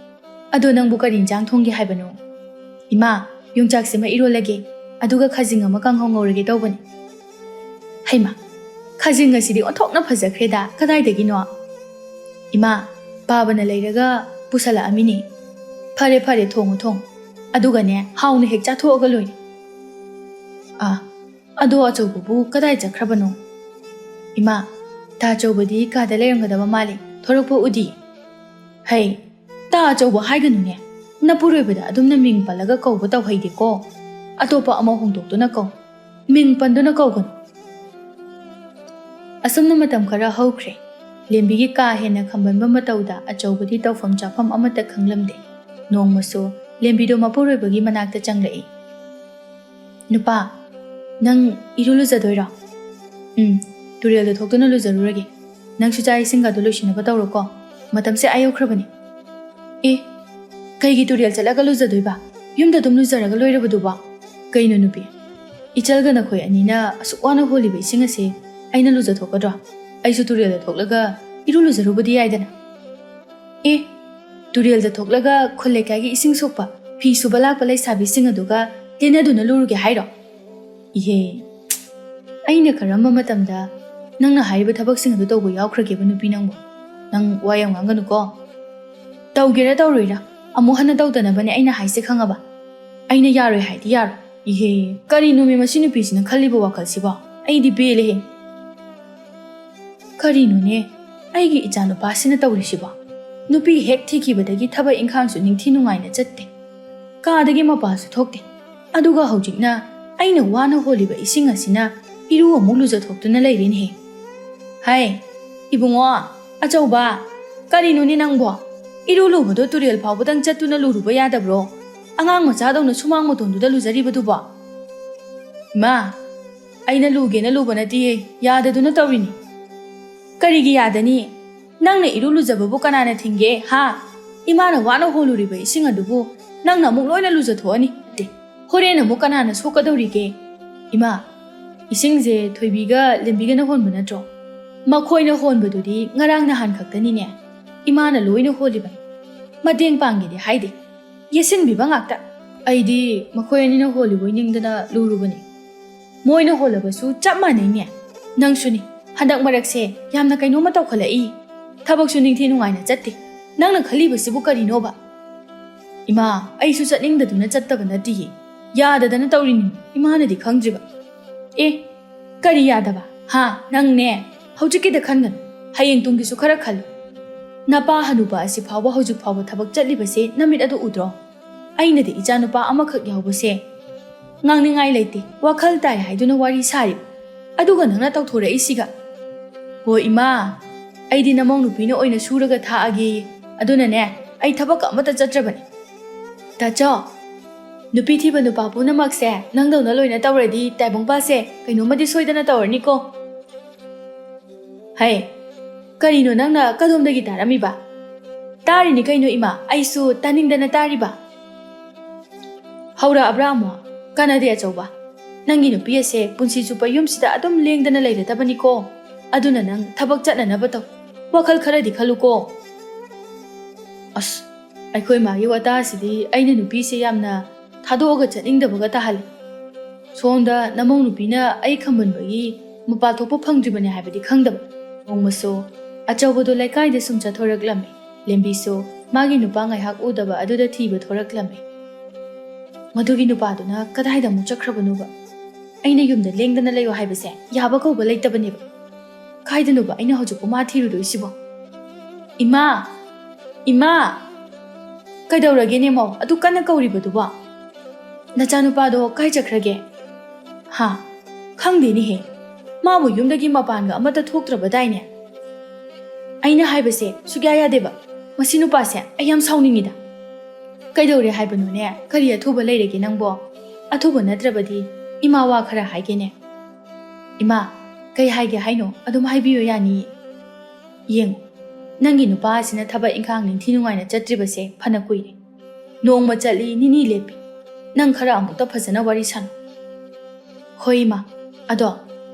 ꯑꯗꯣ ꯅꯪꯕꯨ ꯀꯔꯤ ꯏꯟꯖꯥꯡ ꯊꯣꯡꯒꯦ ꯍꯥꯏꯕꯅꯣ? ꯏꯃꯥ, ꯌꯣꯡꯆꯥꯛꯁꯤꯃ ꯏꯔꯣꯜꯂꯒꯦ, ꯑꯗꯨꯒ ꯈꯥꯖꯤꯡ ꯑꯃ ꯀꯥꯡꯍꯧ ꯉꯧꯔꯒꯦ ꯇꯧꯕꯅꯤ. ꯍꯩꯃꯥ, ꯈꯥꯖꯤꯡ ꯑꯁꯤꯗꯤ ꯑꯣꯟꯊꯣꯛꯅ ꯐꯖꯈ꯭ꯔꯦꯗ, ꯀꯗꯥꯏꯗꯒꯤꯅꯣ? ꯏꯃꯥ, ꯄꯥꯕꯅ ꯂꯩꯔꯒ ꯄꯨꯁꯜꯂꯛꯑꯝꯃꯤꯅꯤ. ꯐꯔꯦ ꯐꯔꯦ, ꯊꯣꯡꯉꯨ ꯊꯣꯡꯉꯨ. ꯑꯗꯨꯒꯅꯦ, ꯍꯥꯎꯅ ꯍꯦꯛ ꯆꯥꯊꯣꯛꯑꯒ ꯂꯣꯏꯔꯦ. ꯑꯗꯣ ꯑꯆꯧꯕꯕꯨ ꯀꯗꯥꯏ ꯆꯠꯈ꯭ꯔꯕꯅꯣ? ꯏꯃꯥ, ꯇꯥ ꯑꯆꯧꯕꯗꯤ ꯀꯥꯗ ꯂꯩꯔꯝꯒꯗꯕ ꯃꯥꯜꯂꯤ, ꯊꯣꯔꯛꯄ ꯎꯗꯤ. ꯍꯩ, ꯇꯥ ꯑꯆꯧꯕ ꯍꯥꯏꯒꯅꯨꯅꯦ. ꯅꯄꯨꯔꯣꯏꯕꯗ ꯑꯗꯨꯝꯅ ꯃꯤꯡ ꯄꯜꯂꯒ ꯀꯧꯕ ꯇꯧꯍꯩꯗꯦꯀꯣ. ꯑꯇꯣꯞꯄ ꯑꯃ ꯍꯣꯡꯗꯣꯛꯇꯨꯅ ꯀꯧ. ꯃꯤꯡ ꯄꯟꯗꯨꯅ ꯀꯧꯒꯅꯨ. ꯑꯁꯨꯝꯅ ꯃꯇꯝ ꯈꯔ ꯍꯧꯈ꯭ꯔꯦ. ꯂꯦꯝꯕꯤꯒꯤ ꯀꯥ ꯍꯦꯟꯅ ꯈꯝꯕꯟꯕ ꯃꯇꯧꯗ ꯑꯆꯧꯕꯗꯤ ꯇꯧꯐꯝ ꯆꯥꯐꯝ ꯑꯃꯠꯇ ꯈꯪꯂꯝꯗꯦ. ꯅꯣꯡꯃꯁꯨ ꯂꯦꯝꯕꯤꯗꯣ ꯃꯄꯨꯔꯣꯏꯕꯒꯤ ꯃꯅꯥꯛꯇ ꯆꯪꯂꯛꯏ. ꯅꯨꯄꯥ, ꯅꯪ ꯏꯔꯨ ꯂꯨꯖꯗꯣꯏꯔꯣ? ꯇꯨꯔꯦꯜꯗ ꯊꯣꯛꯇꯨꯅ ꯂꯨꯖꯔꯨꯔꯒꯦ. ꯅꯪꯁꯨ ꯆꯥꯛ ꯏꯁꯤꯡꯒꯗꯣ ꯂꯣꯏꯁꯤꯟꯅꯕ ꯇꯧꯔꯣꯀꯣ. ꯃꯇꯝꯁꯦ ꯑꯌꯧꯈ꯭ꯔꯕꯅꯤ. ꯀꯩꯒꯤ ꯇꯨꯔꯦꯜ ꯆꯠꯂꯒ ꯂꯨꯖꯗꯣꯏꯕ? ꯌꯨꯝꯗ ꯑꯗꯨꯝ ꯂꯨꯖꯔꯒ ꯂꯣꯏꯔꯕꯗꯨꯕꯣ? ꯀꯩꯅꯣ ꯅꯨꯄꯤ, 이철ꯒ 너ꯈꯣꯏ ꯑꯅꯤꯅ ꯑꯁꯨꯛ ꯋꯥꯅ ꯍꯣꯜꯂꯤꯕ ꯏꯁꯤꯡ ꯑꯁꯤ ꯑꯩꯅ ꯂꯨꯖꯊꯣꯛꯀꯗ꯭ꯔꯣ? ꯑꯩꯁꯨ ꯇꯨꯔꯦꯜꯗ ꯊꯣꯛꯂꯒ ꯏꯔꯨ ꯂꯨꯖꯔꯨꯕꯗꯤ ꯌꯥꯏꯗꯅ. ꯇꯨꯔꯦꯜꯗ ꯊꯣꯛꯂꯒ ꯈꯨꯜ ꯂꯩꯀꯥꯏꯒꯤ ꯏꯁꯤꯡ ꯁꯣꯛꯄ ꯐꯤ ꯁꯨꯕ ꯂꯥꯛꯄ ꯂꯩꯁꯥꯕꯤꯁꯤꯡ ꯑꯗꯨꯒ ꯇꯤꯟꯅꯗꯨꯅ ꯂꯨꯔꯨꯒꯦ ꯍꯥꯏꯔꯣ? ꯏꯍꯦ, ꯑꯩꯅ ꯀꯔꯝꯕ ꯃꯇꯝꯗ ꯅꯪꯅ ꯍꯥꯏꯔꯤꯕ ꯊꯕꯛꯁꯤꯡ ꯑꯗꯨ ꯇꯧꯕ ꯌꯥꯎꯈ꯭ꯔꯒꯦꯕ ꯅꯨꯄꯤ ꯅꯪꯕꯨ? ꯅꯪ ꯋꯥ ꯌꯥꯝ ꯉꯥꯡꯒꯅꯨꯀꯣ. ꯇꯧꯒꯦꯔꯥ ꯇꯧꯔꯣꯏꯔꯥ ꯑꯃꯨꯛ ꯍꯟꯅ ꯇꯧꯗꯅꯕꯅꯦ ꯑꯩꯅ ꯍꯥꯏꯁꯦ ꯈꯪꯉꯕ. ꯑꯩꯅ ꯌꯥꯔꯣꯏ ꯍꯥꯏꯗꯤ ꯌꯥꯔꯣꯏ. 이해, ꯀꯔꯤꯅꯣꯃꯦ ꯃꯁꯤ ꯅꯨꯄꯤꯁꯤꯅ ꯈꯜꯂꯤꯕ ꯋꯥꯈꯜꯁꯤꯕꯣ? ꯑꯩꯗꯤ ꯄꯦꯜꯂꯦꯍꯦ. ꯀꯔꯤꯅꯣꯅꯦ ꯑꯩꯒꯤ ꯏꯆꯥꯅꯨꯄꯥꯁꯤꯅ ꯇꯧꯔꯤꯁꯤꯕꯣ? ꯅꯨꯄꯤ ꯍꯦꯛ ꯊꯤꯈꯤꯕꯗꯒꯤ ꯊꯕꯛ ꯏꯪꯈꯥꯡꯁꯨ ꯅꯤꯡꯊꯤ ꯅꯨꯡꯉꯥꯏꯅ ꯆꯠꯇꯦ. ꯀꯥꯗꯒꯤ ꯃꯄꯥꯁꯨ ꯊꯣꯛꯇꯦ. ꯑꯗꯨꯒ ꯍꯧꯖꯤꯛꯅ ꯑꯩꯅ ꯋꯥꯅ ꯍꯣꯜꯂꯤꯕ ꯏꯁꯤꯡ ꯑꯁꯤꯅ ꯏꯔꯨ ꯑꯃꯨꯛ ꯂꯨꯖꯊꯣꯛꯇꯨꯅ ꯂꯩꯔꯦꯅꯦꯍꯦ. ꯍꯥꯏ, ꯏꯕꯨꯡꯉꯣ, ꯑꯆꯧꯕ, ꯀꯔꯤꯅꯣꯅꯦ ꯅꯪꯕꯣ? 이루 ꯂꯨꯕꯗꯣ ꯇꯨꯔꯦꯜ ꯐꯥꯎꯕꯗꯪ ꯆꯠꯇꯨꯅ ꯂꯨꯔꯨꯕ ꯌꯥꯗꯕ꯭ꯔꯣ? ꯑꯉꯥꯡ ꯃꯆꯥꯗꯧꯅ ꯁꯨꯃꯥꯡ ꯃꯇꯣꯟꯗꯨꯗ ꯂꯨꯖꯔꯤꯕꯗꯨꯕꯣ? ꯏꯃꯥ, ꯑꯩꯅ ꯂꯨꯒꯦꯅ ꯂꯨꯕ ꯅꯠꯇꯤꯌꯦ, ꯌꯥꯗꯗꯨꯅ ꯇꯧꯔꯤꯅꯤ. ꯀꯔꯤꯒꯤ ꯌꯥꯗꯅꯤ? ꯅꯪꯅ 이루 ꯂꯨꯖꯕꯕꯨ ꯀꯅꯥꯅ ꯊꯤꯡꯒꯦ, ꯍꯥ? 이마ꯅ 와나 홀루리ꯕ 이싱 ꯑꯗꯨꯕꯨ ꯅꯪꯅ ꯑꯃꯨꯛ ꯂꯣꯏꯅ ꯂꯨꯖꯊꯣꯛꯑꯅꯤ. ꯍꯣꯔꯦꯟ ꯑꯃꯨꯛ ꯀꯅꯥꯅ ꯁꯣꯛꯀꯗꯧꯔꯤꯒꯦ? ꯏꯃꯥ, 이싱ꯁꯦ ꯊꯣꯏꯕꯤꯒ ꯂꯦꯝꯕꯤꯒꯅ ꯍꯣꯟꯕ ꯅꯠꯇ꯭ꯔꯣ? ꯃꯈꯣꯏꯅ ꯍꯣꯟꯕꯗꯨꯗꯤ ꯉꯔꯥꯡ ꯅꯍꯥꯟ ꯈꯛꯇꯅꯤꯅꯦ. ꯏꯃꯥꯅ ꯂꯣꯏꯅ ꯍꯣꯜꯂꯤꯕꯅꯤ. ꯃꯇꯦꯡ ꯄꯥꯡꯒꯦꯗꯤ ꯍꯥꯏꯗꯦ. ꯌꯦꯁꯤꯟꯕꯤꯕ ꯉꯥꯛꯇ. ꯑꯩꯗꯤ ꯃꯈꯣꯏ ꯑꯅꯤꯅ ꯍꯣꯜꯂꯤꯕꯣꯏ ꯅꯤꯡꯗꯅ ꯂꯨꯔꯨꯕꯅꯤ. ꯃꯣꯏꯅ ꯍꯣꯜꯂꯕꯁꯨ ꯆꯞ ꯃꯥꯟꯅꯩꯅꯦ. ꯅꯪꯁꯨꯅꯤ, ꯍꯟꯗꯛ ꯃꯔꯛꯁꯦ ꯌꯥꯝꯅ ꯀꯩꯅꯣꯝꯃ ꯇꯧꯈꯠꯂꯛꯏ. ꯊꯕꯛꯁꯨ ꯅꯤꯡꯊꯤ ꯅꯨꯡꯉꯥꯏꯅ ꯆꯠꯇꯦ. ꯅꯪꯅ ꯈꯜꯂꯤꯕꯁꯤꯕꯨ ꯀꯔꯤꯅꯣꯕ? ꯏꯃꯥ, ꯑꯩꯁꯨ ꯆꯠꯅꯤꯡꯗꯗꯨꯅ ꯆꯠꯇꯕ ꯅꯠꯇꯤꯌꯦ. ꯌꯥꯗꯗꯅ ꯇꯧꯔꯤꯅꯤ. ꯏꯃꯥꯅꯗꯤ ꯈꯪꯗ꯭ꯔꯤꯕ. ꯀꯔꯤ ꯌꯥꯗꯕ? ꯍꯥ, ꯅꯪꯅꯦ ꯍꯧꯖꯤꯛꯀꯤꯗ ꯈꯟꯒꯅꯨ. ꯍꯌꯦꯡ ꯇꯨꯡꯒꯤꯁꯨ ꯈꯔ ꯈꯜꯂꯨ. ꯅꯄꯥ ꯍꯅꯨꯄꯥ ꯑꯁꯤ ꯐꯥꯎꯕ ꯍꯧꯖꯤꯛ ꯐꯥꯎꯕ ꯊꯕꯛ ꯆꯠꯂꯤꯕꯁꯦ ꯅꯃꯤꯠ ꯑꯗꯨ ꯎꯗ꯭ꯔꯣ? ꯑꯩꯅꯗꯤ ꯏꯆꯥꯅꯨꯄꯥ ꯑꯃꯈꯛ ꯌꯥꯎꯕꯁꯦ ꯉꯥꯡꯅꯤꯡꯉꯥꯏ ꯂꯩꯇꯦ, ꯋꯥꯈꯜ ꯇꯥꯏ ꯍꯥꯏꯗꯨꯅ ꯋꯥꯔꯤ ꯁꯥꯔꯤꯕ. ꯑꯗꯨꯒ ꯅꯪꯅ ꯇꯧꯊꯣꯔꯛꯏꯁꯤꯒ. ꯍꯣꯏ ꯏꯃꯥ, ꯑꯩꯗꯤ ꯅꯃꯧ ꯅꯨꯄꯤꯅ ꯑꯣꯏꯅ ꯁꯨꯔꯒ ꯊꯥꯛꯑꯒꯦ. ꯑꯗꯨꯅꯅꯦ ꯑꯩ ꯊꯕꯛ ꯑꯃꯠꯇ ꯆꯠꯇ꯭ꯔꯕꯅꯤ. ꯇꯥꯆꯧ, ꯅꯨꯄꯤ ꯊꯤꯕ ꯅꯨꯄꯥ ꯄꯨꯝꯅꯃꯛꯁꯦ ꯅꯪꯗꯧꯅ ꯂꯣꯏꯅ ꯇꯧꯔꯗꯤ ꯇꯥꯏꯕꯪꯄꯥꯁꯦ ꯀꯩꯅꯣꯝꯃꯗꯤ ꯁꯣꯏꯗꯅ ꯇꯧꯔꯅꯤꯀꯣ. ꯍꯩ, ꯀꯔꯤꯅꯣ ꯅꯪꯅ ꯀꯗꯣꯝꯗꯒꯤ ꯇꯥꯔꯝꯃꯤꯕ? ꯇꯥꯔꯤꯅꯤ ꯀꯩꯅꯣ ꯏꯃꯥ, ꯑꯩꯁꯨ ꯇꯥꯅꯤꯡꯗꯅ ꯇꯥꯔꯤꯕ. ꯍꯧꯔꯛꯑꯕ꯭ꯔꯥ ꯑꯃꯨꯛ? ꯀꯥꯟꯅꯗꯦ ꯑꯆꯧꯕ. ꯅꯪꯒꯤ ꯅꯨꯄꯤ ꯑꯁꯦ ꯄꯨꯟꯁꯤ ꯆꯨꯞꯄ ꯌꯨꯝꯁꯤꯗ ꯑꯗꯨꯝ ꯂꯦꯡꯗꯅ ꯂꯩꯔꯗꯕꯅꯤꯀꯣ. ꯑꯗꯨꯅ ꯅꯪ ꯊꯕꯛ ꯆꯠꯅꯅꯕ ꯇꯧ. ꯋꯥꯈꯜ ꯈꯔꯗꯤ ꯈꯜꯂꯨꯀꯣ. ꯑꯁ, ꯑꯩꯈꯣꯏ ꯃꯥꯒꯤ ꯋꯥꯇꯥꯁꯤꯗꯤ ꯑꯩꯅ ꯅꯨꯄꯤꯁꯦ ꯌꯥꯝꯅ ꯊꯥꯗꯣꯛꯑꯒ ꯆꯠꯅꯤꯡꯗꯕꯒ ꯇꯥꯍꯜꯂꯤ. ꯁꯣꯝꯗ ꯅꯃꯧ ꯅꯨꯄꯤꯅ ꯑꯩ ꯈꯝꯕꯟꯕꯒꯤ ꯃꯄꯥꯜ ꯊꯣꯛꯄ ꯐꯪꯗ꯭ꯔꯤꯕꯅꯤ ꯍꯥꯏꯕꯗꯤ ꯈꯪꯗꯕ. ꯅꯣꯡꯃꯁꯨ ꯑꯆꯧꯕꯗꯣ ꯂꯩꯀꯥꯏꯗ ꯁꯨꯝ ꯆꯠꯊꯣꯔꯛꯂꯝꯃꯤ. ꯂꯦꯝꯕꯤꯁꯨ ꯃꯥꯒꯤ ꯅꯨꯄꯥ ꯉꯥꯏꯍꯥꯛ ꯎꯗꯕ ꯑꯗꯨꯗ ꯊꯤꯕ ꯊꯣꯔꯛꯂꯝꯃꯤ. ꯃꯗꯨꯒꯤ ꯅꯨꯄꯥꯗꯨꯅ ꯀꯗꯥꯏꯗ ꯑꯃꯨꯛ ꯆꯠꯈ꯭ꯔꯕꯅꯣꯕ? ꯑꯩꯅ ꯌꯨꯝꯗ ꯂꯦꯡꯗꯅ ꯂꯩꯌꯣ ꯍꯥꯏꯕꯁꯦ ꯌꯥꯕ ꯀꯧꯕ ꯂꯩꯇꯕꯅꯦꯕ. ꯀꯥꯏꯗꯅꯣꯕ ꯑꯩꯅ ꯍꯧꯖꯤꯛꯄꯨ ꯃꯥ ꯊꯤꯔꯨꯗꯣꯏꯁꯤꯕꯣ? ꯏꯃꯥ, ꯏꯃꯥ, ꯀꯩꯗꯧꯔꯒꯦꯅꯦ ꯃꯧ ꯑꯗꯨ ꯀꯟꯅ ꯀꯧꯔꯤꯕꯗꯨꯕꯣ? ꯅꯆꯥꯅꯨꯄꯥꯗꯣ ꯀꯥꯏ ꯆꯠꯈ꯭ꯔꯒꯦ? ꯍꯥ, ꯈꯪꯗꯦꯅꯦꯍꯦ ꯃꯥꯕꯨ ꯌꯨꯝꯗꯒꯤ ꯃꯄꯥꯟꯒ ꯑꯃꯠꯇ ꯊꯣꯛꯇ꯭ꯔꯕꯗꯥꯏꯅꯦ ꯑꯩꯅ ꯍꯥꯏꯕꯁꯦ ꯁꯨꯛꯌꯥ ꯌꯥꯗꯦꯕ ꯃꯁꯤ ꯅꯨꯄꯥꯁꯦ ꯑꯩ ꯌꯥꯝ ꯁꯥꯎꯅꯤꯡꯉꯤꯗ ꯀꯩꯗꯧꯔꯦ ꯍꯥꯏꯕꯅꯣꯅꯦ ꯀꯔꯤ ꯑꯊꯨꯕ ꯂꯩꯔꯒꯦ ꯅꯪꯕꯣ ꯑꯊꯨꯕ ꯅꯠꯇ꯭ꯔꯕꯗꯤ ꯏꯃꯥ ꯋꯥ ꯈꯔ ꯍꯥꯏꯒꯦꯅꯦ ꯏꯃꯥ ꯀꯩ ꯍꯥꯏꯒꯦ ꯍꯥꯏꯅꯣ ꯑꯗꯨꯝ ꯍꯥꯏꯕꯤꯌꯨ ꯌꯥꯅꯤꯌꯦ ꯌꯦꯡꯉꯨ ꯅꯪꯒꯤ ꯅꯨꯄꯥ ꯑꯁꯤꯅ ꯊꯕꯛ ꯏꯪꯈꯥꯡ ꯅꯤꯡꯊꯤ ꯅꯨꯡꯉꯥꯏꯅ ꯆꯠꯇ꯭ꯔꯤꯕꯁꯦ ꯐꯅ ꯀꯨꯏꯔꯦ ꯅꯣꯡꯃ ꯆꯠꯂꯤ ꯅꯤꯅꯤ ꯂꯦꯞꯄꯤ ꯅꯪ ꯈꯔ ꯑꯃꯨꯛꯇ ꯐꯖꯅ ꯋꯥꯔꯤ ꯁꯥꯟꯅꯧ ꯍꯣꯏ ꯏꯃꯥ ꯑꯗꯣ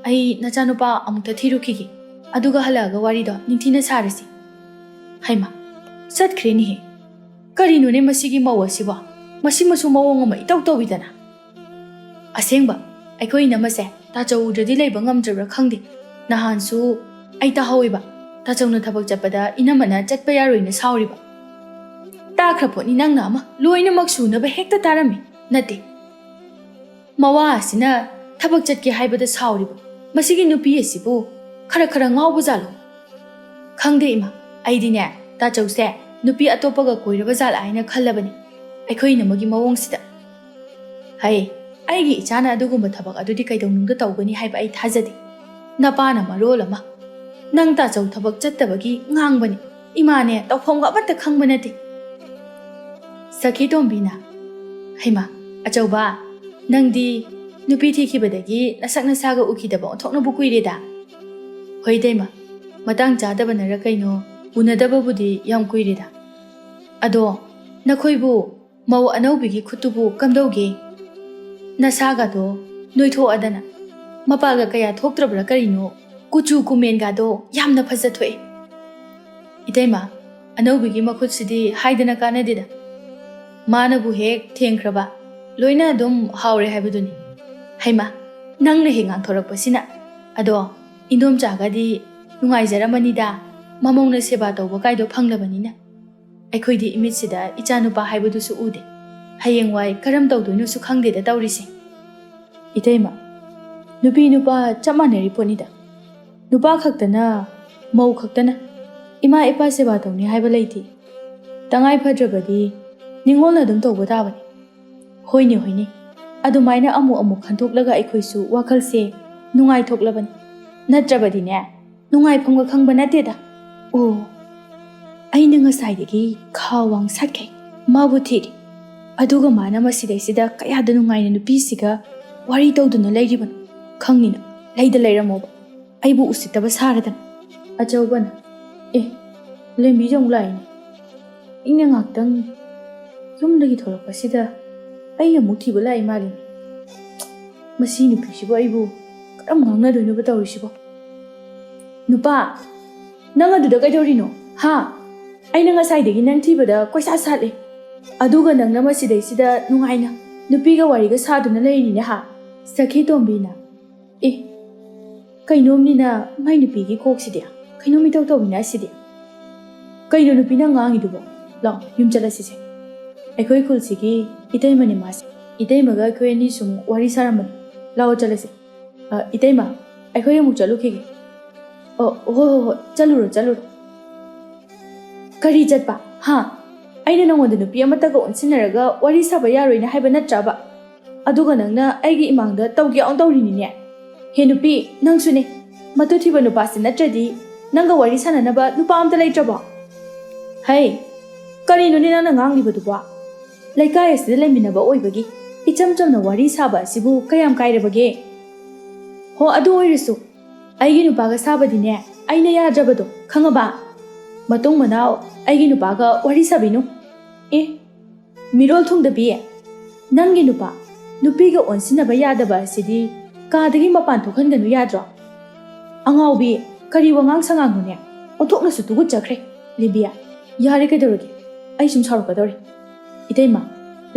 ꯑꯩ ꯅꯆꯥꯅꯨꯄꯥ ꯑꯃꯨꯛꯇ ꯊꯤꯔꯨꯈꯤꯒꯦ ꯑꯗꯨꯒ ꯍꯜꯂꯛꯑꯒ ꯋꯥꯔꯤꯗꯣ ꯅꯤꯡꯊꯤꯅ ꯁꯥꯔꯁꯤ ꯍꯩꯃꯥ ꯆꯠꯈ꯭ꯔꯦꯅꯦꯍꯦ ꯀꯔꯤꯅꯣꯅꯦ ꯃꯁꯤꯒꯤ ꯃꯧ ꯑꯁꯤꯕꯣ ꯃꯁꯤꯃꯁꯨ ꯃꯑꯣꯡ ꯑꯃ ꯏꯇꯧ ꯇꯧꯋꯤꯗꯅ ꯑꯁꯦꯡꯕ ꯑꯩꯈꯣꯏ ꯏꯅꯝꯃꯁꯦ ꯇꯥꯆꯧ ꯎꯗ꯭ꯔꯗꯤ ꯂꯩꯕ ꯉꯝꯗ꯭ꯔꯕ꯭ꯔꯥ ꯈꯪꯗꯦ ꯅꯍꯥꯟꯁꯨ ꯑꯩ ꯇꯥꯍꯧꯋꯦꯕ ꯇꯥꯆꯧꯅ ꯊꯕꯛ ꯆꯠꯄꯗ ꯏꯅꯝꯃꯅ ꯆꯠꯄ ꯌꯥꯔꯣꯏꯅ ꯁꯥꯎꯔꯤꯕ ꯇꯥꯈ꯭ꯔ ꯄꯣꯠꯅꯤ ꯅꯪꯅ ꯑꯃ ꯂꯣꯏꯅꯃꯛ ꯁꯨꯅꯕ ꯍꯦꯛꯇ ꯇꯥꯔꯝꯃꯤ ꯅꯠꯇꯦ ꯃꯋꯥ ꯑꯁꯤꯅ ꯊꯕꯛ ꯆꯠꯀꯦ ꯍꯥꯏꯕꯗ ꯁꯥꯎꯔꯤꯕ ꯃꯁꯤꯒꯤ ꯅꯨꯄꯤ ꯑꯁꯤꯕꯨ ꯈꯔ ꯉꯥꯎꯕ ꯖꯥꯠꯂꯣ ꯈꯪꯗꯦ ꯏꯃꯥ ꯑꯩꯗꯤꯅꯦ ꯇꯥꯆꯧꯁꯦ ꯅꯨꯄꯤ ꯑꯇꯣꯞꯄꯒ ꯀꯣꯏꯔꯕ ꯖꯥꯠꯂꯥ ꯍꯥꯏꯅ ꯈꯜꯂꯕꯅꯤ ꯑꯩꯈꯣꯏ ꯏꯅꯝꯃꯒꯤ ꯃꯑꯣꯡꯁꯤꯗ ꯍꯩ ꯑꯩꯒꯤ ꯏꯆꯥꯅ ꯑꯗꯨꯒꯨꯝꯕ ꯊꯕꯛ ꯑꯗꯨꯗꯤ ꯀꯩꯗꯧꯅꯨꯡꯗ ꯇꯧꯒꯅꯤ ꯍꯥꯏꯕ ꯑꯩ ꯊꯥꯖꯗꯦ ꯅꯄꯥꯅ ꯃꯔꯣꯜ ꯑꯃ ꯅꯪ ꯇꯥꯆꯧ ꯊꯕꯛ ꯆꯠꯇꯕꯒꯤ ꯉꯥꯡꯕꯅꯤ ꯏꯃꯥꯅꯦ ꯇꯧꯐꯝꯒ ꯑꯃꯠꯇ ꯈꯪꯕ ꯅꯠꯇꯦ ꯁꯈꯤ ꯇꯣꯝꯕꯤꯅ ꯍꯩꯃꯥ ꯑꯆꯧꯕ ꯅꯪꯗꯤ ꯅꯨꯄꯤ ꯊꯤꯈꯤꯕꯗꯒꯤ ꯅꯁꯛ ꯅꯁꯥꯒ ꯎꯈꯤꯗꯕ ꯑꯣꯟꯊꯣꯛꯅꯕꯨ ꯀꯨꯏꯔꯦꯗ ꯍꯣꯏ ꯏꯇꯩꯃ ꯃꯇꯥꯡ ꯆꯥꯗꯕꯅꯔ ꯀꯩꯅೋ ꯎꯅꯗꯕꯕꯨꯗꯤ ꯌꯥꯝ ꯀꯨꯏꯔꯦꯗ ꯑꯗꯣ ꯅꯈꯣꯏꯕꯨ ꯃꯧ ꯑꯅꯧꯕꯤꯒꯤ ꯈꯨꯠꯇꯨꯕꯨ ꯀꯝꯗꯧꯒꯦ ꯅꯁꯥꯒꯗꯣ ꯅꯣꯏꯊꯣꯛꯑꯗꯅ ꯃꯄꯥꯜꯒ ꯀꯌꯥ ꯊꯣꯛꯇ꯭ꯔꯕ꯭ꯔꯥ ꯀꯔꯤꯅꯣ ꯀꯨꯆꯨ ꯀꯨꯃꯦꯟꯒꯗꯣ ꯌꯥꯝꯅ ꯐꯖꯊꯣꯛꯑꯦ ꯏꯇꯩꯃ ꯑꯅꯧꯕꯤꯒꯤ ꯃꯈꯨꯠꯁꯤꯗꯤ ꯍꯥꯏꯗꯅ ꯀꯥꯟꯅꯗꯦꯗ ꯃꯥꯅꯕꯨ ꯍꯦꯛ ꯊꯦꯡꯈ꯭ꯔꯕ ꯂꯣꯏꯅ ꯑꯗꯨꯝ ꯍꯥꯎꯔꯦ ꯍꯥꯏꯕꯗꯨꯅꯤ ꯍꯩꯃꯥ ꯅꯪꯅ ꯍꯦꯛ ꯉꯥꯡꯊꯣꯔꯛꯄꯁꯤꯅ ꯑꯗꯣ ꯏꯟꯗꯣꯝꯆꯥꯒꯗꯤ ꯅꯨꯡꯉꯥꯏꯖꯔꯝꯃꯅꯤꯗ ꯃꯃꯧꯅ ꯁꯦꯕꯥ ꯇꯧꯕ ꯀꯥꯏꯗꯣ ꯐꯪꯂꯕꯅꯤꯅ ꯑꯩꯈꯣꯏꯗꯤ ꯏꯃꯤꯠꯁꯤꯗ ꯏꯆꯥꯅꯨꯄꯥ ꯍꯥꯏꯕꯗꯨꯁꯨ ꯎꯗꯦ ꯍꯌꯦꯡꯋꯥꯏ ꯀꯔꯝ ꯇꯧꯗꯣꯏꯅꯣꯁꯨ ꯈꯪꯗꯦꯗ ꯇꯧꯔꯤꯁꯦ ꯏꯇꯩꯃ ꯅꯨꯄꯤ ꯅꯨꯄꯥ ꯆꯞ ꯃꯥꯟꯅꯔꯤ ꯄꯣꯠꯅꯤꯗ ꯅꯨꯄꯥ ꯈꯛꯇꯅ ꯃꯧ ꯈꯛꯇꯅ ꯏꯃꯥ ꯏꯄꯥ ꯁꯦꯕꯥ ꯇꯧꯅꯤ ꯍꯥꯏꯕ ꯂꯩꯇꯦ ꯇꯉꯥꯏ ꯐꯗ꯭ꯔꯕꯗꯤ ꯅꯤꯡꯉꯣꯜꯅ ꯑꯗꯨꯝ ꯇꯧꯕ ꯇꯥꯕꯅꯤ ꯍꯣꯏꯅꯦ ꯑꯗꯨꯃꯥꯏꯅ ꯑꯃꯨꯛ ꯈꯟꯊꯣꯛꯂꯒ ꯑꯩꯈꯣꯏꯁꯨ ꯋꯥꯈꯜꯁꯦ ꯅꯨꯡꯉꯥꯏꯊꯣꯛꯂꯕꯅꯤ ꯅꯠꯇ꯭ꯔꯕꯗꯤꯅꯦ ꯅꯨꯡꯉꯥꯏꯐꯝꯒ ꯈꯪꯕ ꯅꯠꯇꯦꯗ ꯑꯣ ꯑꯩꯅ ꯉꯁꯥꯏꯗꯒꯤ ꯈꯥ ꯋꯥꯡ ꯁꯠꯈꯩ ꯃꯥꯕꯨ ꯊꯤꯔꯤ ꯑꯗꯨꯒ ꯃꯥꯅ ꯃꯁꯤꯗꯩꯁꯤꯗ ꯀꯌꯥꯗ ꯅꯨꯡꯉꯥꯏꯅ ꯅꯨꯄꯤꯁꯤꯒ ꯋꯥꯔꯤ ꯇꯧꯗꯨꯅ ꯂꯩꯔꯤꯕꯅꯣ ꯈꯪꯅꯤꯅ ꯂꯩꯗ ꯂꯩꯔꯝꯃꯣꯕ ꯑꯩꯕꯨ ꯎꯁꯤꯠꯇꯕ ꯁꯥꯔꯗꯅ ꯑꯆꯧꯕꯅ ꯂꯦꯝꯕꯤꯁꯨ ꯑꯃꯨꯛ ꯂꯥꯛꯏꯅꯦ ꯏꯪꯅ ꯉꯥꯛꯇꯪ ꯌꯨꯝꯗꯒꯤ ꯊꯣꯔꯛꯄꯁꯤꯗ ꯑꯩ ꯑꯃꯨꯛ ꯊꯤꯕ ꯂꯥꯛꯏ ꯃꯥꯜꯂꯤꯅꯦ ꯃꯁꯤ ꯅꯨꯄꯤꯁꯤꯕꯨ ꯑꯩꯕꯨ ꯀꯔꯝ ꯉꯥꯡꯅꯗꯣꯏꯅꯣꯕ ꯇꯧꯔꯤꯁꯤꯕꯣ ꯅꯨꯄꯥ ꯅꯪ ꯑꯗꯨꯗ ꯀꯩꯗꯧꯔꯤꯅꯣ ꯍꯥ ꯑꯩꯅ ꯉꯁꯥꯏꯗꯒꯤ ꯅꯪ ꯊꯤꯕꯗ ꯀꯣꯏꯁꯥꯠ ꯁꯥꯠꯂꯦ ꯑꯗꯨꯒ ꯅꯪꯅ ꯃꯁꯤꯗꯩꯁꯤꯗ ꯅꯨꯡꯉꯥꯏꯅ ꯅꯨꯄꯤꯒ ꯋꯥꯔꯤꯒ ꯁꯥꯗꯨꯅ ꯂꯩꯔꯤꯅꯦ ꯍꯥ ꯁꯈꯤ ꯇꯣꯝꯕꯤꯅ ꯀꯩꯅꯣꯝꯅꯤꯅ ꯃꯥꯏ ꯅꯨꯄꯤꯒꯤ ꯀꯣꯛꯁꯤꯗꯤ ꯀꯩꯅꯣꯝ ꯏꯇꯧ ꯇꯧꯕꯤꯅ ꯑꯁꯤꯗꯤ ꯀꯩꯅꯣ ꯅꯨꯄꯤꯅ ꯉꯥꯡꯉꯤꯗꯨꯕꯣ ꯂꯥꯛꯑꯣ ꯌꯨꯝ ꯆꯠꯂꯁꯤꯁꯦ ꯑꯩꯈꯣꯏ ꯈꯨꯜꯁꯤꯒꯤ ꯏꯇꯩꯃꯅꯤ ꯃꯥꯁꯦ ꯏꯇꯩꯃꯒ ꯑꯩꯈꯣꯏ ꯑꯅꯤ ꯁꯨꯝ ꯋꯥꯔꯤ ꯁꯥꯔꯝꯕꯅꯤ ꯂꯥꯛꯑꯣ ꯆꯠꯂꯁꯤ ꯏꯇꯩꯃ ꯑꯩꯈꯣꯏ ꯑꯃꯨꯛ ꯆꯠꯂꯨꯈꯤꯒꯦ ꯍꯣꯏ ꯆꯠꯂꯨꯔꯣ ꯀꯔꯤ ꯆꯠꯄ ꯍꯥ ꯑꯩꯅ ꯅꯉꯣꯟꯗ ꯅꯨꯄꯤ ꯑꯃꯠꯇꯒ ꯑꯣꯟꯁꯤꯟꯅꯔꯒ ꯋꯥꯔꯤ ꯁꯥꯕ ꯌꯥꯔꯣꯏꯅ ꯍꯥꯏꯕ ꯅꯠꯇ꯭ꯔꯕ ꯑꯗꯨꯒ ꯅꯪꯅ ꯑꯩꯒꯤ ꯏꯃꯥꯡꯗ ꯇꯧꯒꯦ ꯇꯧꯔꯤꯅꯤꯅꯦ ꯍꯦ ꯅꯨꯄꯤ ꯅꯪꯁꯨꯅꯦ ꯃꯇꯨ ꯊꯤꯕ ꯅꯨꯄꯥꯁꯤ ꯅꯠꯇ꯭ꯔꯗꯤ ꯅꯪꯒ ꯋꯥꯔꯤ ꯁꯥꯟꯅꯅꯕ ꯅꯨꯄꯥ ꯑꯝꯇ ꯂꯩꯇ꯭ꯔꯕꯣ ꯍꯩ ꯀꯔꯤꯅꯣꯅꯦ ꯅꯪꯅ ꯉꯥꯡꯂꯤꯕꯗꯨꯕꯣ ꯂꯩꯀꯥꯏ ꯑꯁꯤꯗ ꯂꯩꯃꯤꯟꯅꯕ ꯑꯣꯏꯕꯒꯤ ꯏꯆꯝ ꯆꯝꯅ ꯋꯥꯔꯤ ꯁꯥꯕ ꯑꯁꯤꯕꯨ ꯀꯌꯥꯝ ꯀꯥꯏꯔꯕꯒꯦ ꯍꯣ ꯑꯗꯨ ꯑꯣꯏꯔꯁꯨ ꯑꯩꯒꯤ ꯅꯨꯄꯥꯒ ꯁꯥꯕꯗꯤꯅꯦ ꯑꯩꯅ ꯌꯥꯗ꯭ꯔꯕꯗꯣ ꯈꯪꯉꯕ ꯃꯇꯨꯡ ꯃꯅꯥꯎ ꯑꯩꯒꯤ ꯅꯨꯄꯥꯒ ꯋꯥꯔꯤ ꯁꯥꯕꯤꯅꯨ ꯃꯤꯔꯣꯜ ꯊꯨꯡꯗꯕꯤ ꯅꯪꯒꯤ ꯅꯨꯄꯥ ꯅꯨꯄꯤꯒ ꯑꯣꯟꯁꯤꯟꯅꯕ ꯌꯥꯗꯕ ꯑꯁꯤꯗꯤ ꯀꯥꯗꯒꯤ ꯃꯄꯥꯟ ꯊꯣꯛꯍꯟꯒꯅꯨ ꯌꯥꯗ꯭ꯔꯣ ꯑꯉꯥꯎꯕꯤ ꯀꯔꯤ ꯋꯥꯉꯥꯡ ꯁꯉꯥꯡꯅꯣꯅꯦ ꯑꯣꯟꯊꯣꯛꯅꯁꯨ ꯇꯨꯒꯠꯆꯈ꯭ꯔꯦ ꯂꯤꯕꯤꯌꯥ ꯌꯥꯔꯦ ꯀꯩꯗꯧꯔꯒꯦ ꯑꯩ ꯁꯨꯝ ꯁꯥꯎꯔꯛꯀꯗꯧꯔꯤ ꯏꯇꯩꯃ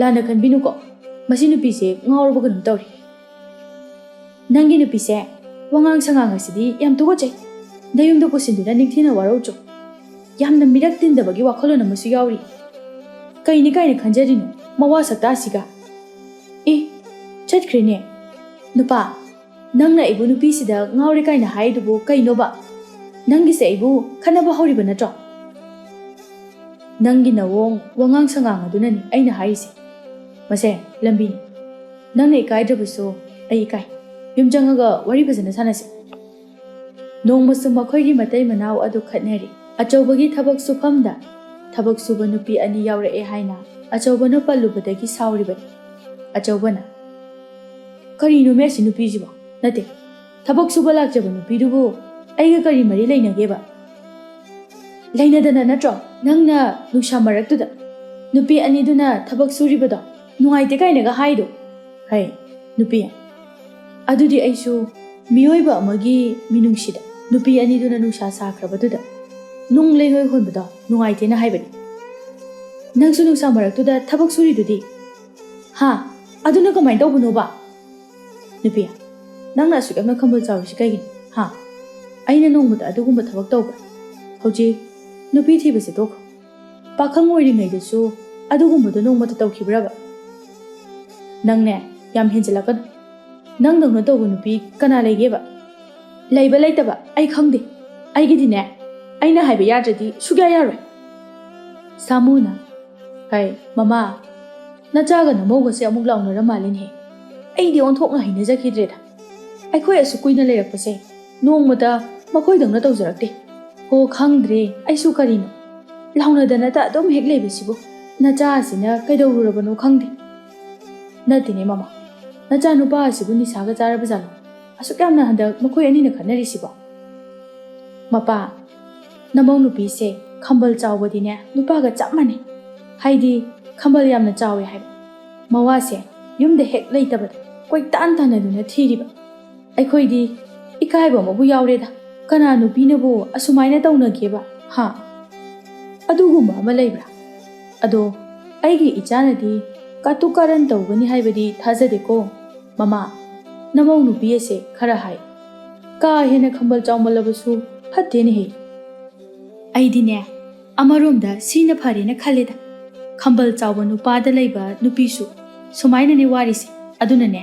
ꯂꯥꯟꯅ ꯈꯟꯕꯤꯅꯨꯀꯣ ꯃꯁꯤ ꯅꯨꯄꯤꯁꯦ ꯉꯥꯎꯔꯕ ꯀꯩꯅꯣꯝ ꯇꯧꯔꯤ ꯅꯪꯒꯤ ꯅꯨꯄꯤꯁꯦ ꯋꯥꯉꯥꯡ ꯁꯉꯥꯡ ꯑꯁꯤꯗꯤ ꯌꯥꯝ ꯇꯨꯒꯠꯆꯩ ꯅꯌꯨꯝꯗ ꯄꯨꯁꯤꯟꯗꯨꯅ ꯅꯤꯡꯊꯤꯅ ꯋꯥꯔꯧꯆꯣ ꯌꯥꯝꯅ ꯃꯤꯔꯛ ꯇꯤꯟꯗꯕꯒꯤ ꯋꯥꯈꯜꯂꯣꯟ ꯑꯃꯁꯨ ꯌꯥꯎꯔꯤ ꯀꯩꯅꯤ ꯀꯥꯏꯅ ꯈꯟꯖꯔꯤꯅꯣ ꯃꯋꯥ ꯁꯛꯇꯥꯁꯤꯒ ꯆꯠꯈ꯭ꯔꯦꯅꯦ ꯅꯨꯄꯥ ꯅꯪꯅ ꯑꯩꯕꯨ ꯅꯨꯄꯤꯁꯤꯗ ꯉꯥꯎꯔꯦ ꯀꯥꯏꯅ ꯍꯥꯏꯗꯨꯕꯨ ꯀꯩꯅꯣꯕ ꯅꯪꯒꯤꯁꯦ ꯑꯩꯕꯨ ꯈꯟꯅꯕ ꯍꯧꯔꯤꯕ ꯅꯠꯇ꯭ꯔꯣ ꯅꯪꯒꯤ ꯅꯋꯣꯡ ꯋꯥꯉꯥꯡ ꯁꯉꯥꯡ ꯑꯗꯨꯅꯅꯤ ꯑꯩꯅ ꯍꯥꯏꯔꯤꯁꯦ ꯃꯁꯦ ꯂꯝꯕꯤꯅꯤ ꯅꯪꯅ ꯏꯀꯥꯏꯗ꯭ꯔꯕꯁꯨ ꯑꯩ ꯏꯀꯥꯏ ꯌꯨꯝ ꯆꯪꯉꯒ ꯋꯥꯔꯤ ꯐꯖꯅ ꯁꯥꯟꯅꯁꯤ ꯅꯣꯡꯃꯁꯨ ꯃꯈꯣꯏꯒꯤ ꯃꯇꯩ ꯃꯅꯥꯎ ꯑꯗꯨ ꯈꯠꯅꯔꯤ ꯑꯆꯧꯕꯒꯤ ꯊꯕꯛ ꯁꯨꯐꯝꯗ ꯊꯕꯛ ꯁꯨꯕ ꯅꯨꯄꯤ ꯑꯅꯤ ꯌꯥꯎꯔꯛꯑꯦ ꯍꯥꯏꯅ ꯑꯆꯧꯕꯅ ꯄꯜꯂꯨꯕꯗꯒꯤ ꯁꯥꯎꯔꯤꯕꯅꯤ ꯑꯆꯧꯕꯅ ꯀꯔꯤꯅꯣ ꯃꯦꯁꯤ ꯅꯨꯄꯤꯁꯤꯕꯣ ꯅꯠꯇꯦ ꯊꯕꯛ ꯁꯨꯕ ꯂꯥꯛꯆꯕ ꯅꯨꯄꯤꯗꯨꯕꯨ ꯑꯩꯒ ꯀꯔꯤ ꯃꯔꯤ ꯂꯩꯅꯒꯦꯕ ꯂꯩꯅꯗꯅ ꯅꯠꯇ꯭ꯔꯣ ꯅꯪꯅ ꯅꯨꯡꯁꯥ ꯃꯔꯛꯇꯨꯗ ꯅꯨꯄꯤ ꯑꯅꯤꯗꯨꯅ ꯊꯕꯛ ꯁꯨꯔꯤꯕꯗꯣ ꯅꯨꯡꯉꯥꯏꯇꯦ ꯀꯥꯏꯅꯒ ꯍꯥꯏꯗꯣ ꯍꯩ ꯅꯨꯄꯤ ꯑꯗꯨꯗꯤ ꯑꯩꯁꯨ ꯃꯤꯑꯣꯏꯕ ꯑꯃꯒꯤ ꯃꯤꯅꯨꯡꯁꯤꯗ ꯅꯨꯄꯤ ꯑꯅꯤꯗꯨꯅ ꯅꯨꯡꯁꯥ ꯁꯥꯈ꯭ꯔꯕꯗꯨꯗ ꯅꯨꯡ ꯂꯩꯉꯣꯏ ꯍꯣꯟꯕꯗꯣ ꯅꯨꯡꯉꯥꯏꯇꯦꯅ ꯍꯥꯏꯕꯅꯤ ꯅꯪꯁꯨ ꯅꯨꯡꯁꯥ ꯃꯔꯛꯇꯨꯗ ꯊꯕꯛ ꯁꯨꯔꯤꯗꯨꯗꯤ ꯍꯥ ꯑꯗꯨꯅ ꯀꯃꯥꯏꯅ ꯇꯧꯕꯅꯣꯕ ꯅꯨꯄꯤ ꯅꯪꯅ ꯑꯁꯨꯛ ꯌꯥꯝꯅ ꯈꯝꯕꯜ ꯆꯥꯎꯔꯤꯁꯤ ꯀꯩꯒꯤꯅꯣ ꯍꯥ ꯑꯩꯅ ꯅꯣꯡꯃꯗ ꯑꯗꯨꯒꯨꯝꯕ ꯊꯕꯛ ꯇꯧꯕ ꯍꯧꯖꯤꯛ ꯅꯨꯄꯤ ꯊꯤꯕꯁꯦ ꯇꯣꯛꯈ꯭ꯔꯣ ꯄꯥꯈꯪ ꯑꯣꯏꯔꯤꯉꯩꯗꯁꯨ ꯑꯗꯨꯒꯨꯝꯕꯗꯣ ꯅꯣꯡꯃꯇ ꯇꯧꯈꯤꯕ꯭ꯔꯕ ꯅꯪꯅꯦ ꯌꯥꯝ ꯍꯦꯟꯖꯤꯜꯂꯛꯀꯅꯨ ꯅꯪꯗꯧꯅ ꯇꯧꯕ ꯅꯨꯄꯤ ꯀꯅꯥ ꯂꯩꯒꯦꯕ ꯂꯩꯕ ꯂꯩꯇꯕ ꯑꯩ ꯈꯪꯗꯦ ꯑꯩꯒꯤꯗꯤꯅꯦ ꯑꯩꯅ ꯍꯥꯏꯕ ꯌꯥꯗ꯭ꯔꯗꯤ ꯁꯨꯛꯌꯥ ꯌꯥꯔꯣꯏ ꯁꯥꯃꯨꯅ ꯍꯩ ꯃꯃꯥ ꯅꯆꯥꯒ ꯅꯃꯧꯒꯁꯦ ꯑꯃꯨꯛ ꯂꯥꯎꯅꯔ ꯃꯥꯜꯂꯤꯅꯦꯍꯦ ꯑꯩꯗꯤ ꯑꯣꯟꯊꯣꯛꯅ ꯍꯩꯅꯖꯈꯤꯗ꯭ꯔꯦꯗ ꯑꯩꯈꯣꯏ ꯑꯁꯨꯛ ꯀꯨꯏꯅ ꯂꯩꯔꯛꯄꯁꯦ ꯅꯣꯡꯃꯗ ꯃꯈꯣꯏꯗꯧꯅ ꯇꯧꯖꯔꯛꯇꯦ ꯍꯣ ꯈꯪꯗ꯭ꯔꯦ ꯑꯩꯁꯨ ꯀꯔꯤꯅꯣ ꯂꯥꯎꯅꯗꯅꯇ ꯑꯗꯨꯝ ꯍꯦꯛ ꯂꯩꯕꯁꯤꯕꯨ ꯅꯆꯥ ꯑꯁꯤꯅ ꯀꯩꯗꯧꯔꯨꯔꯕꯅꯣ ꯈꯪꯗꯦ ꯅꯠꯇꯦꯅꯦ ꯃꯃꯥ ꯅꯆꯥ ꯅꯨꯄꯥ ꯑꯁꯤꯕꯨ ꯅꯤꯁꯥꯒ ꯆꯥꯔꯕꯖꯥꯠꯂꯣ ꯑꯁꯨꯛ ꯌꯥꯝꯅ ꯍꯟꯗꯛ ꯃꯈꯣꯏ ꯑꯅꯤꯅ ꯈꯠꯅꯔꯤꯁꯤꯕꯣ ꯃꯄꯥ ꯅꯃꯧ ꯅꯨꯄꯤꯁꯦ ꯈꯝꯕꯜ ꯆꯥꯎꯕꯗꯤꯅꯦ ꯅꯨꯄꯥꯒ ꯆꯞ ꯃꯥꯟꯅꯩ ꯍꯥꯏꯗꯤ ꯈꯝꯕꯜ ꯌꯥꯝꯅ ꯆꯥꯎꯋꯦ ꯍꯥꯏꯕ ꯃꯋꯥꯁꯦ ꯌꯨꯝꯗ ꯍꯦꯛ ꯂꯩꯇꯕꯗ ꯀꯣꯏꯇꯥꯟ ꯇꯥꯟꯅꯗꯨꯅ ꯊꯤꯔꯤꯕ ꯑꯩꯈꯣꯏꯗꯤ ꯏꯀꯥꯏꯕ ꯑꯃꯕꯨ ꯌꯥꯎꯔꯦꯗ ꯀꯅꯥ ꯅꯨꯄꯤꯅꯕꯨ ꯑꯁꯨꯃꯥꯏꯅ ꯇꯧꯅꯒꯦꯕ ꯍꯥ ꯑꯗꯨꯒꯨꯝꯕ ꯑꯃ ꯂꯩꯕ꯭ꯔꯥ ꯑꯗꯣ ꯑꯩꯒꯤ ꯏꯆꯥꯅꯗꯤ ꯀꯥꯇꯨ ꯀꯥꯔꯟ ꯇꯧꯒꯅꯤ ꯍꯥꯏꯕꯗꯤ ꯊꯥꯖꯗꯦꯀꯣ ꯃꯃꯥ ꯅꯃꯧ ꯅꯨꯄꯤ ꯑꯁꯦ ꯈꯔ ꯍꯥꯏ ꯀꯥ ꯍꯦꯟꯅ ꯈꯝꯕꯜ ꯆꯥꯎꯃꯜꯂꯕꯁꯨ ꯐꯠꯇꯦꯅꯦꯍꯦ ꯑꯩꯗꯤꯅꯦ ꯑꯃꯔꯣꯝꯗ ꯁꯤꯅ ꯐꯔꯦꯅ ꯈꯜꯂꯦꯗ ꯈꯝꯕꯜ ꯆꯥꯎꯕ ꯅꯨꯄꯥꯗ ꯂꯩꯕ ꯅꯨꯄꯤꯁꯨ ꯁꯨꯃꯥꯏꯅꯅꯦ ꯋꯥꯔꯤꯁꯦ ꯑꯗꯨꯅꯅꯦ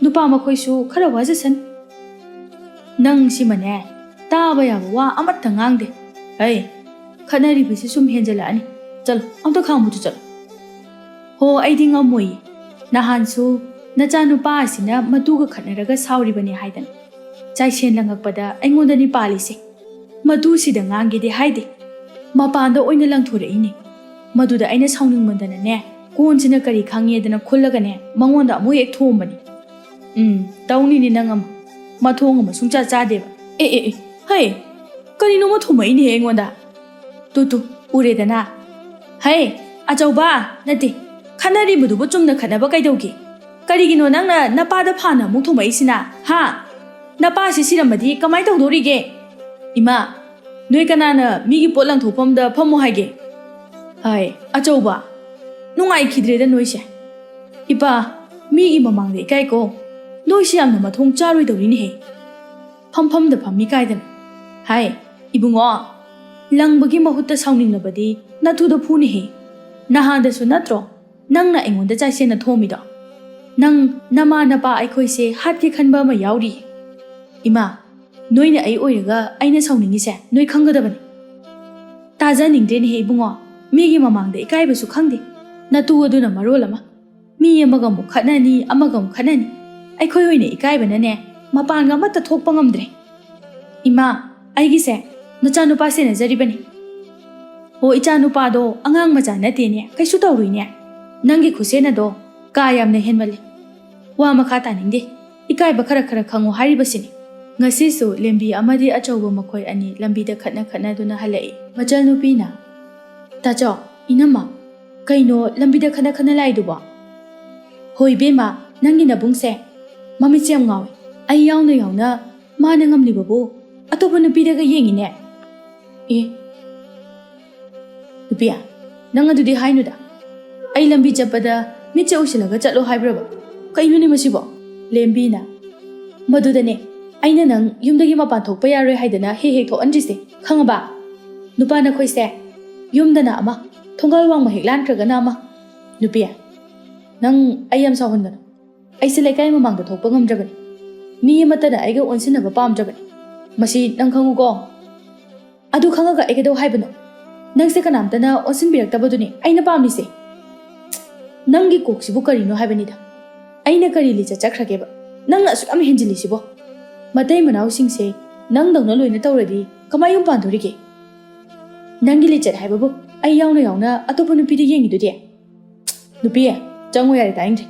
ꯅꯨꯄꯥ ꯃꯈꯣꯏꯁꯨ ꯈꯔ ꯋꯥꯖꯁꯟ ꯅꯪ ꯁꯤꯃꯅꯦ ꯇꯥꯕ ꯌꯥꯕ ꯋꯥ ꯑꯃꯠꯇ ꯉꯥꯡꯗꯦ ꯍꯩ ꯈꯠꯅꯔꯤꯕꯁꯤ ꯁꯨꯝ ꯍꯦꯟꯖꯜꯂꯛꯑꯅꯤ ꯆꯠꯂꯣ ꯑꯝꯇ ꯈꯥꯡꯕꯨꯁꯨ ꯆꯠꯂꯣ ꯍꯣ ꯑꯩꯗꯤ ꯉꯝꯃꯣꯏꯌꯦ ꯅꯍꯥꯟꯁꯨ ꯅꯆꯥꯅꯨꯄꯥ ꯑꯁꯤꯅ ꯃꯇꯨꯒ ꯈꯠꯅꯔꯒ ꯁꯥꯎꯔꯤꯕꯅꯤ ꯍꯥꯏꯗꯅ ꯆꯥꯏꯁꯦꯟ ꯂꯪꯉꯛꯄꯗ ꯑꯩꯉꯣꯟꯗꯅꯤ ꯄꯥꯜꯂꯤꯁꯦ ꯃꯇꯨꯁꯤꯗ ꯉꯥꯡꯒꯦꯗꯤ ꯍꯥꯏꯗꯦ ꯃꯄꯥꯟꯗ ꯑꯣꯏꯅ ꯂꯪꯊꯣꯔꯛꯏꯅꯦ ꯃꯗꯨꯗ ꯑꯩꯅ ꯁꯥꯎꯅꯤꯡꯃꯟꯗꯅꯅꯦ ꯀꯣꯟꯁꯤꯅ ꯀꯔꯤ ꯈꯪꯉꯦꯗꯅ ꯈꯨꯜꯂꯒꯅꯦ ꯃꯉꯣꯟꯗ ꯑꯃꯨꯛ ꯍꯦꯛ ꯊꯣꯝꯕꯅꯤ ꯇꯧꯅꯤꯅꯦ ꯅꯪ ꯑꯃ ꯃꯊꯣꯡ ꯑꯃ ꯁꯨꯡꯆꯥ ꯆꯥꯗꯦꯕ ꯑꯦ ꯍꯩ ꯀꯔꯤꯅꯣꯃ ꯊꯣꯝꯃꯛꯏꯅꯦꯍꯦ ꯑꯩꯉꯣꯟꯗ ꯇꯨ ꯎꯔꯦꯗꯅ ꯍꯩ ꯑꯆꯧꯕ ꯅꯠꯇꯦ ꯈꯠꯅꯔꯤꯕꯗꯨꯕꯨ ꯆꯨꯝꯅ ꯈꯠꯅꯕ ꯀꯩꯗꯧꯒꯦ ꯀꯔꯤꯒꯤꯅꯣ ꯅꯪꯅ ꯅꯄꯥꯗ ꯐꯥꯅ ꯑꯃꯨꯛ ꯊꯣꯝꯃꯛꯏꯁꯤꯅ ꯍꯥ ꯅꯄꯥꯁꯤ ꯁꯤꯔꯝꯃꯗꯤ ꯀꯃꯥꯏꯅ ꯇꯧꯗꯣꯔꯤꯒꯦ ꯏꯃꯥ ꯅꯣꯏ ꯀꯅꯥꯅ ꯃꯤꯒꯤ ꯄꯣꯠ ꯂꯪꯊꯣꯛꯐꯝꯗ ꯐꯝꯃꯣ ꯍꯥꯏꯒꯦ ꯍꯥꯏ ꯑꯆꯧꯕ ꯅꯨꯡꯉꯥꯏꯈꯤꯗ꯭ꯔꯦꯗ ꯅꯣꯏꯁꯦ ꯏꯄꯥ ꯃꯤꯒꯤ ꯃꯃꯥꯡꯗ ꯏꯀꯥꯏꯀꯣ ꯅꯣꯏꯁꯤ ꯌꯥꯝꯅ ꯃꯊꯣꯡ ꯆꯥꯔꯣꯏꯗꯧꯔꯤꯅꯦꯍꯦ ꯐꯝꯐꯝꯗ ꯐꯝꯃꯤ ꯀꯥꯏꯗꯅ ꯍꯥꯏ ꯏꯕꯨꯡꯉꯣ ꯂꯪꯕꯒꯤ ꯃꯍꯨꯠꯇ ꯁꯥꯎꯅꯤꯡꯂꯕꯗꯤ ꯅꯊꯨꯗ ꯐꯨꯅꯦꯍꯦ ꯅꯍꯥꯟꯗꯁꯨ ꯅꯠꯇ꯭ꯔꯣ ꯅꯪꯅ ꯑꯩꯉꯣꯟꯗ ꯆꯥꯏꯁꯦꯟꯅ ꯊꯣꯝꯃꯤꯗꯣ ꯅꯪ ꯅꯃꯥ ꯅꯄꯥ ꯑꯩꯈꯣꯏꯁꯦ ꯍꯥꯠꯀꯦ ꯈꯟꯕ ꯑꯃ ꯌꯥꯎꯔꯤ ꯏꯃꯥ ꯅꯣꯏꯅ ꯑꯩ ꯑꯣꯏꯔꯒ ꯑꯩꯅ ꯁꯥꯎꯅꯤꯡꯉꯤꯁꯦ ꯅꯣꯏ ꯈꯪꯒꯗꯕꯅꯤ ꯇꯥꯖꯅꯤꯡꯗ꯭ꯔꯦꯅꯦꯍꯦ ꯏꯕꯨꯡꯉꯣ ꯃꯤꯒꯤ ꯃꯃꯥꯡꯗ ꯏꯀꯥꯏꯕꯁꯨ ꯈꯪꯗꯦ ꯅꯇꯨ ꯑꯗꯨꯅ ꯃꯔꯣꯜ ꯑꯃ ꯃꯤ ꯑꯃꯒ ꯑꯃꯨꯛ ꯈꯠꯅꯅꯤ ꯑꯃꯒ ꯑꯃꯨꯛ ꯈꯠꯅꯅꯤ ꯑꯩꯈꯣꯏ ꯑꯣꯏꯅ ꯏꯀꯥꯏꯕꯅꯅꯦ ꯃꯄꯥꯟꯒ ꯑꯃꯠꯇ ꯊꯣꯛꯄ ꯉꯝꯗ꯭ꯔꯦ ꯏꯃꯥ ꯑꯩꯒꯤꯁꯦ ꯅꯆꯥꯅꯨꯄꯥ ꯁꯦꯟꯅꯖꯔꯤꯕꯅꯤ ꯍꯣ ꯏꯆꯥꯅꯨꯄꯥꯗꯣ ꯑꯉꯥꯡ ꯃꯆꯥ ꯅꯠꯇꯦꯅꯦ ꯀꯩꯁꯨ ꯇꯧꯔꯨꯏꯅꯦ ꯅꯪꯒꯤ ꯈꯨꯁꯦꯟꯅꯗꯣ ꯀꯥ ꯌꯥꯝꯅ ꯍꯦꯟꯃꯜꯂꯦ ꯋꯥ ꯃꯈꯥ ꯇꯥꯅꯤꯡꯗꯦ ꯏꯀꯥꯏꯕ ꯈꯔ ꯈꯪꯉꯨ ꯍꯥꯏꯔꯤꯕꯁꯤꯅꯤ ꯉꯁꯤꯁꯨ ꯂꯦꯝꯕꯤ ꯑꯃꯗꯤ ꯑꯆꯧꯕ ꯃꯈꯣꯏ ꯑꯅꯤ ꯂꯝꯕꯤꯗ ꯈꯠꯅꯗꯨꯅ ꯍꯜꯂꯛꯏ ꯃꯆꯜꯅꯨꯄꯤꯅ ꯇꯥꯆꯧ ꯏꯅꯝꯃ ꯀꯩꯅꯣ ꯂꯝꯕꯤꯗ ꯈꯠꯅ ꯂꯥꯛꯏꯗꯨꯕꯣ ꯍꯣꯏ ꯕꯦꯝꯃ ꯅꯪꯒꯤ ꯅꯕꯨꯡꯁꯦ ꯃꯃꯤꯠꯁꯦ ꯌꯥꯝ ꯉꯥꯎꯏ ꯑꯩ ꯌꯥꯎꯅ ꯃꯥꯅ ꯉꯝꯂꯤꯕꯕꯨ ꯑꯇꯣꯞꯄ ꯅꯨꯄꯤꯗꯒ ꯌꯦꯡꯉꯤꯅꯦ ꯑꯦ ꯅꯨꯄꯤ ꯅꯪ ꯑꯗꯨꯗꯤ ꯍꯥꯏꯅꯨꯗ ꯑꯩ ꯂꯝꯕꯤ ꯆꯠꯄꯗ ꯃꯤꯠꯁꯦ ꯎꯏꯁꯤꯜꯂꯒ ꯆꯠꯂꯣ ꯍꯥꯏꯕ꯭ꯔꯕ ꯀꯩꯅꯣꯅꯦ ꯃꯁꯤꯕꯣ ꯂꯦꯝꯕꯤꯅ ꯃꯗꯨꯗꯅꯦ ꯑꯩꯅ ꯅꯪ ꯌꯨꯝꯗꯒꯤ ꯃꯄꯥꯟ ꯊꯣꯛꯄ ꯌꯥꯔꯣꯏ ꯍꯥꯏꯗꯅ ꯍꯦꯛ ꯊꯣꯛꯍꯟꯗ꯭ꯔꯤꯁꯦ ꯈꯪꯉꯕ ꯅꯨꯄꯥ ꯅꯈꯣꯏꯁꯦ ꯌꯨꯝꯗꯅ ꯑꯃ ꯊꯣꯡꯒꯥꯜ ꯋꯥꯡꯃ ꯍꯦꯛ ꯂꯥꯟꯈ꯭ꯔꯒꯅ ꯑꯃ ꯅꯨꯄꯤ ꯅꯪ ꯑꯩ ꯌꯥꯝ ꯁꯥꯎꯍꯟꯒꯅꯨ ꯑꯩꯁꯦ ꯂꯩꯀꯥꯏ ꯃꯃꯥꯡꯗ ꯊꯣꯛꯄ ꯉꯝꯗ꯭ꯔꯕꯅꯤ ꯃꯤ ꯑꯃꯠꯇꯅ ꯑꯩꯒ ꯑꯣꯟꯁꯤꯟꯅꯕ ꯄꯥꯝꯗ꯭ꯔꯕꯅꯤ ꯃꯁꯤ ꯅꯪ ꯈꯪꯉꯨꯀೋ ꯑꯗꯨ ꯈꯪꯉꯒ ꯑꯩ ꯀꯩꯗꯧ ꯍꯥꯏꯕꯅꯣ ꯅꯪꯁꯦ ꯀꯅꯥꯝꯇꯅ ꯑꯣꯟꯁꯤꯟꯕꯤꯔꯛꯇꯕꯗꯨꯅꯤ ꯑꯩꯅ ꯄꯥꯝꯂꯤꯁꯦ ꯅꯪꯒꯤ ꯀꯣꯛꯁꯤꯕꯨ ꯀꯔꯤꯅꯣ ꯍꯥꯏꯕꯅꯤꯗ ꯑꯩꯅ ꯀꯔꯤ ꯂꯤꯆꯠ ꯆꯠꯈ꯭ꯔꯒꯦꯕ ꯅꯪꯅ ꯑꯁꯨꯛ ꯌꯥꯝ ꯍꯦꯟꯖꯤꯜꯂꯤꯁꯤꯕꯣ ꯃꯇꯩ ꯃꯅꯥꯎꯁꯤꯡꯁꯦ ꯅꯪꯗꯧꯅ ꯂꯣꯏꯅ ꯇꯧꯔꯗꯤ ꯀꯃꯥꯏ ꯌꯨꯝ ꯄꯥꯟꯗꯣꯔꯤꯒꯦ ꯅꯪꯒꯤ ꯂꯤꯆꯠ ꯍꯥꯏꯕꯕꯨ ꯑꯩ ꯌꯥꯎꯅ ꯑꯇꯣꯞꯄ ꯅꯨꯄꯤꯗ ꯌꯦꯡꯉꯤꯗꯨꯗꯤ ꯅꯨꯄꯤ ꯆꯪꯉꯣ ꯌꯥꯔꯦ ꯇꯥꯏꯟꯗ꯭ꯔꯦ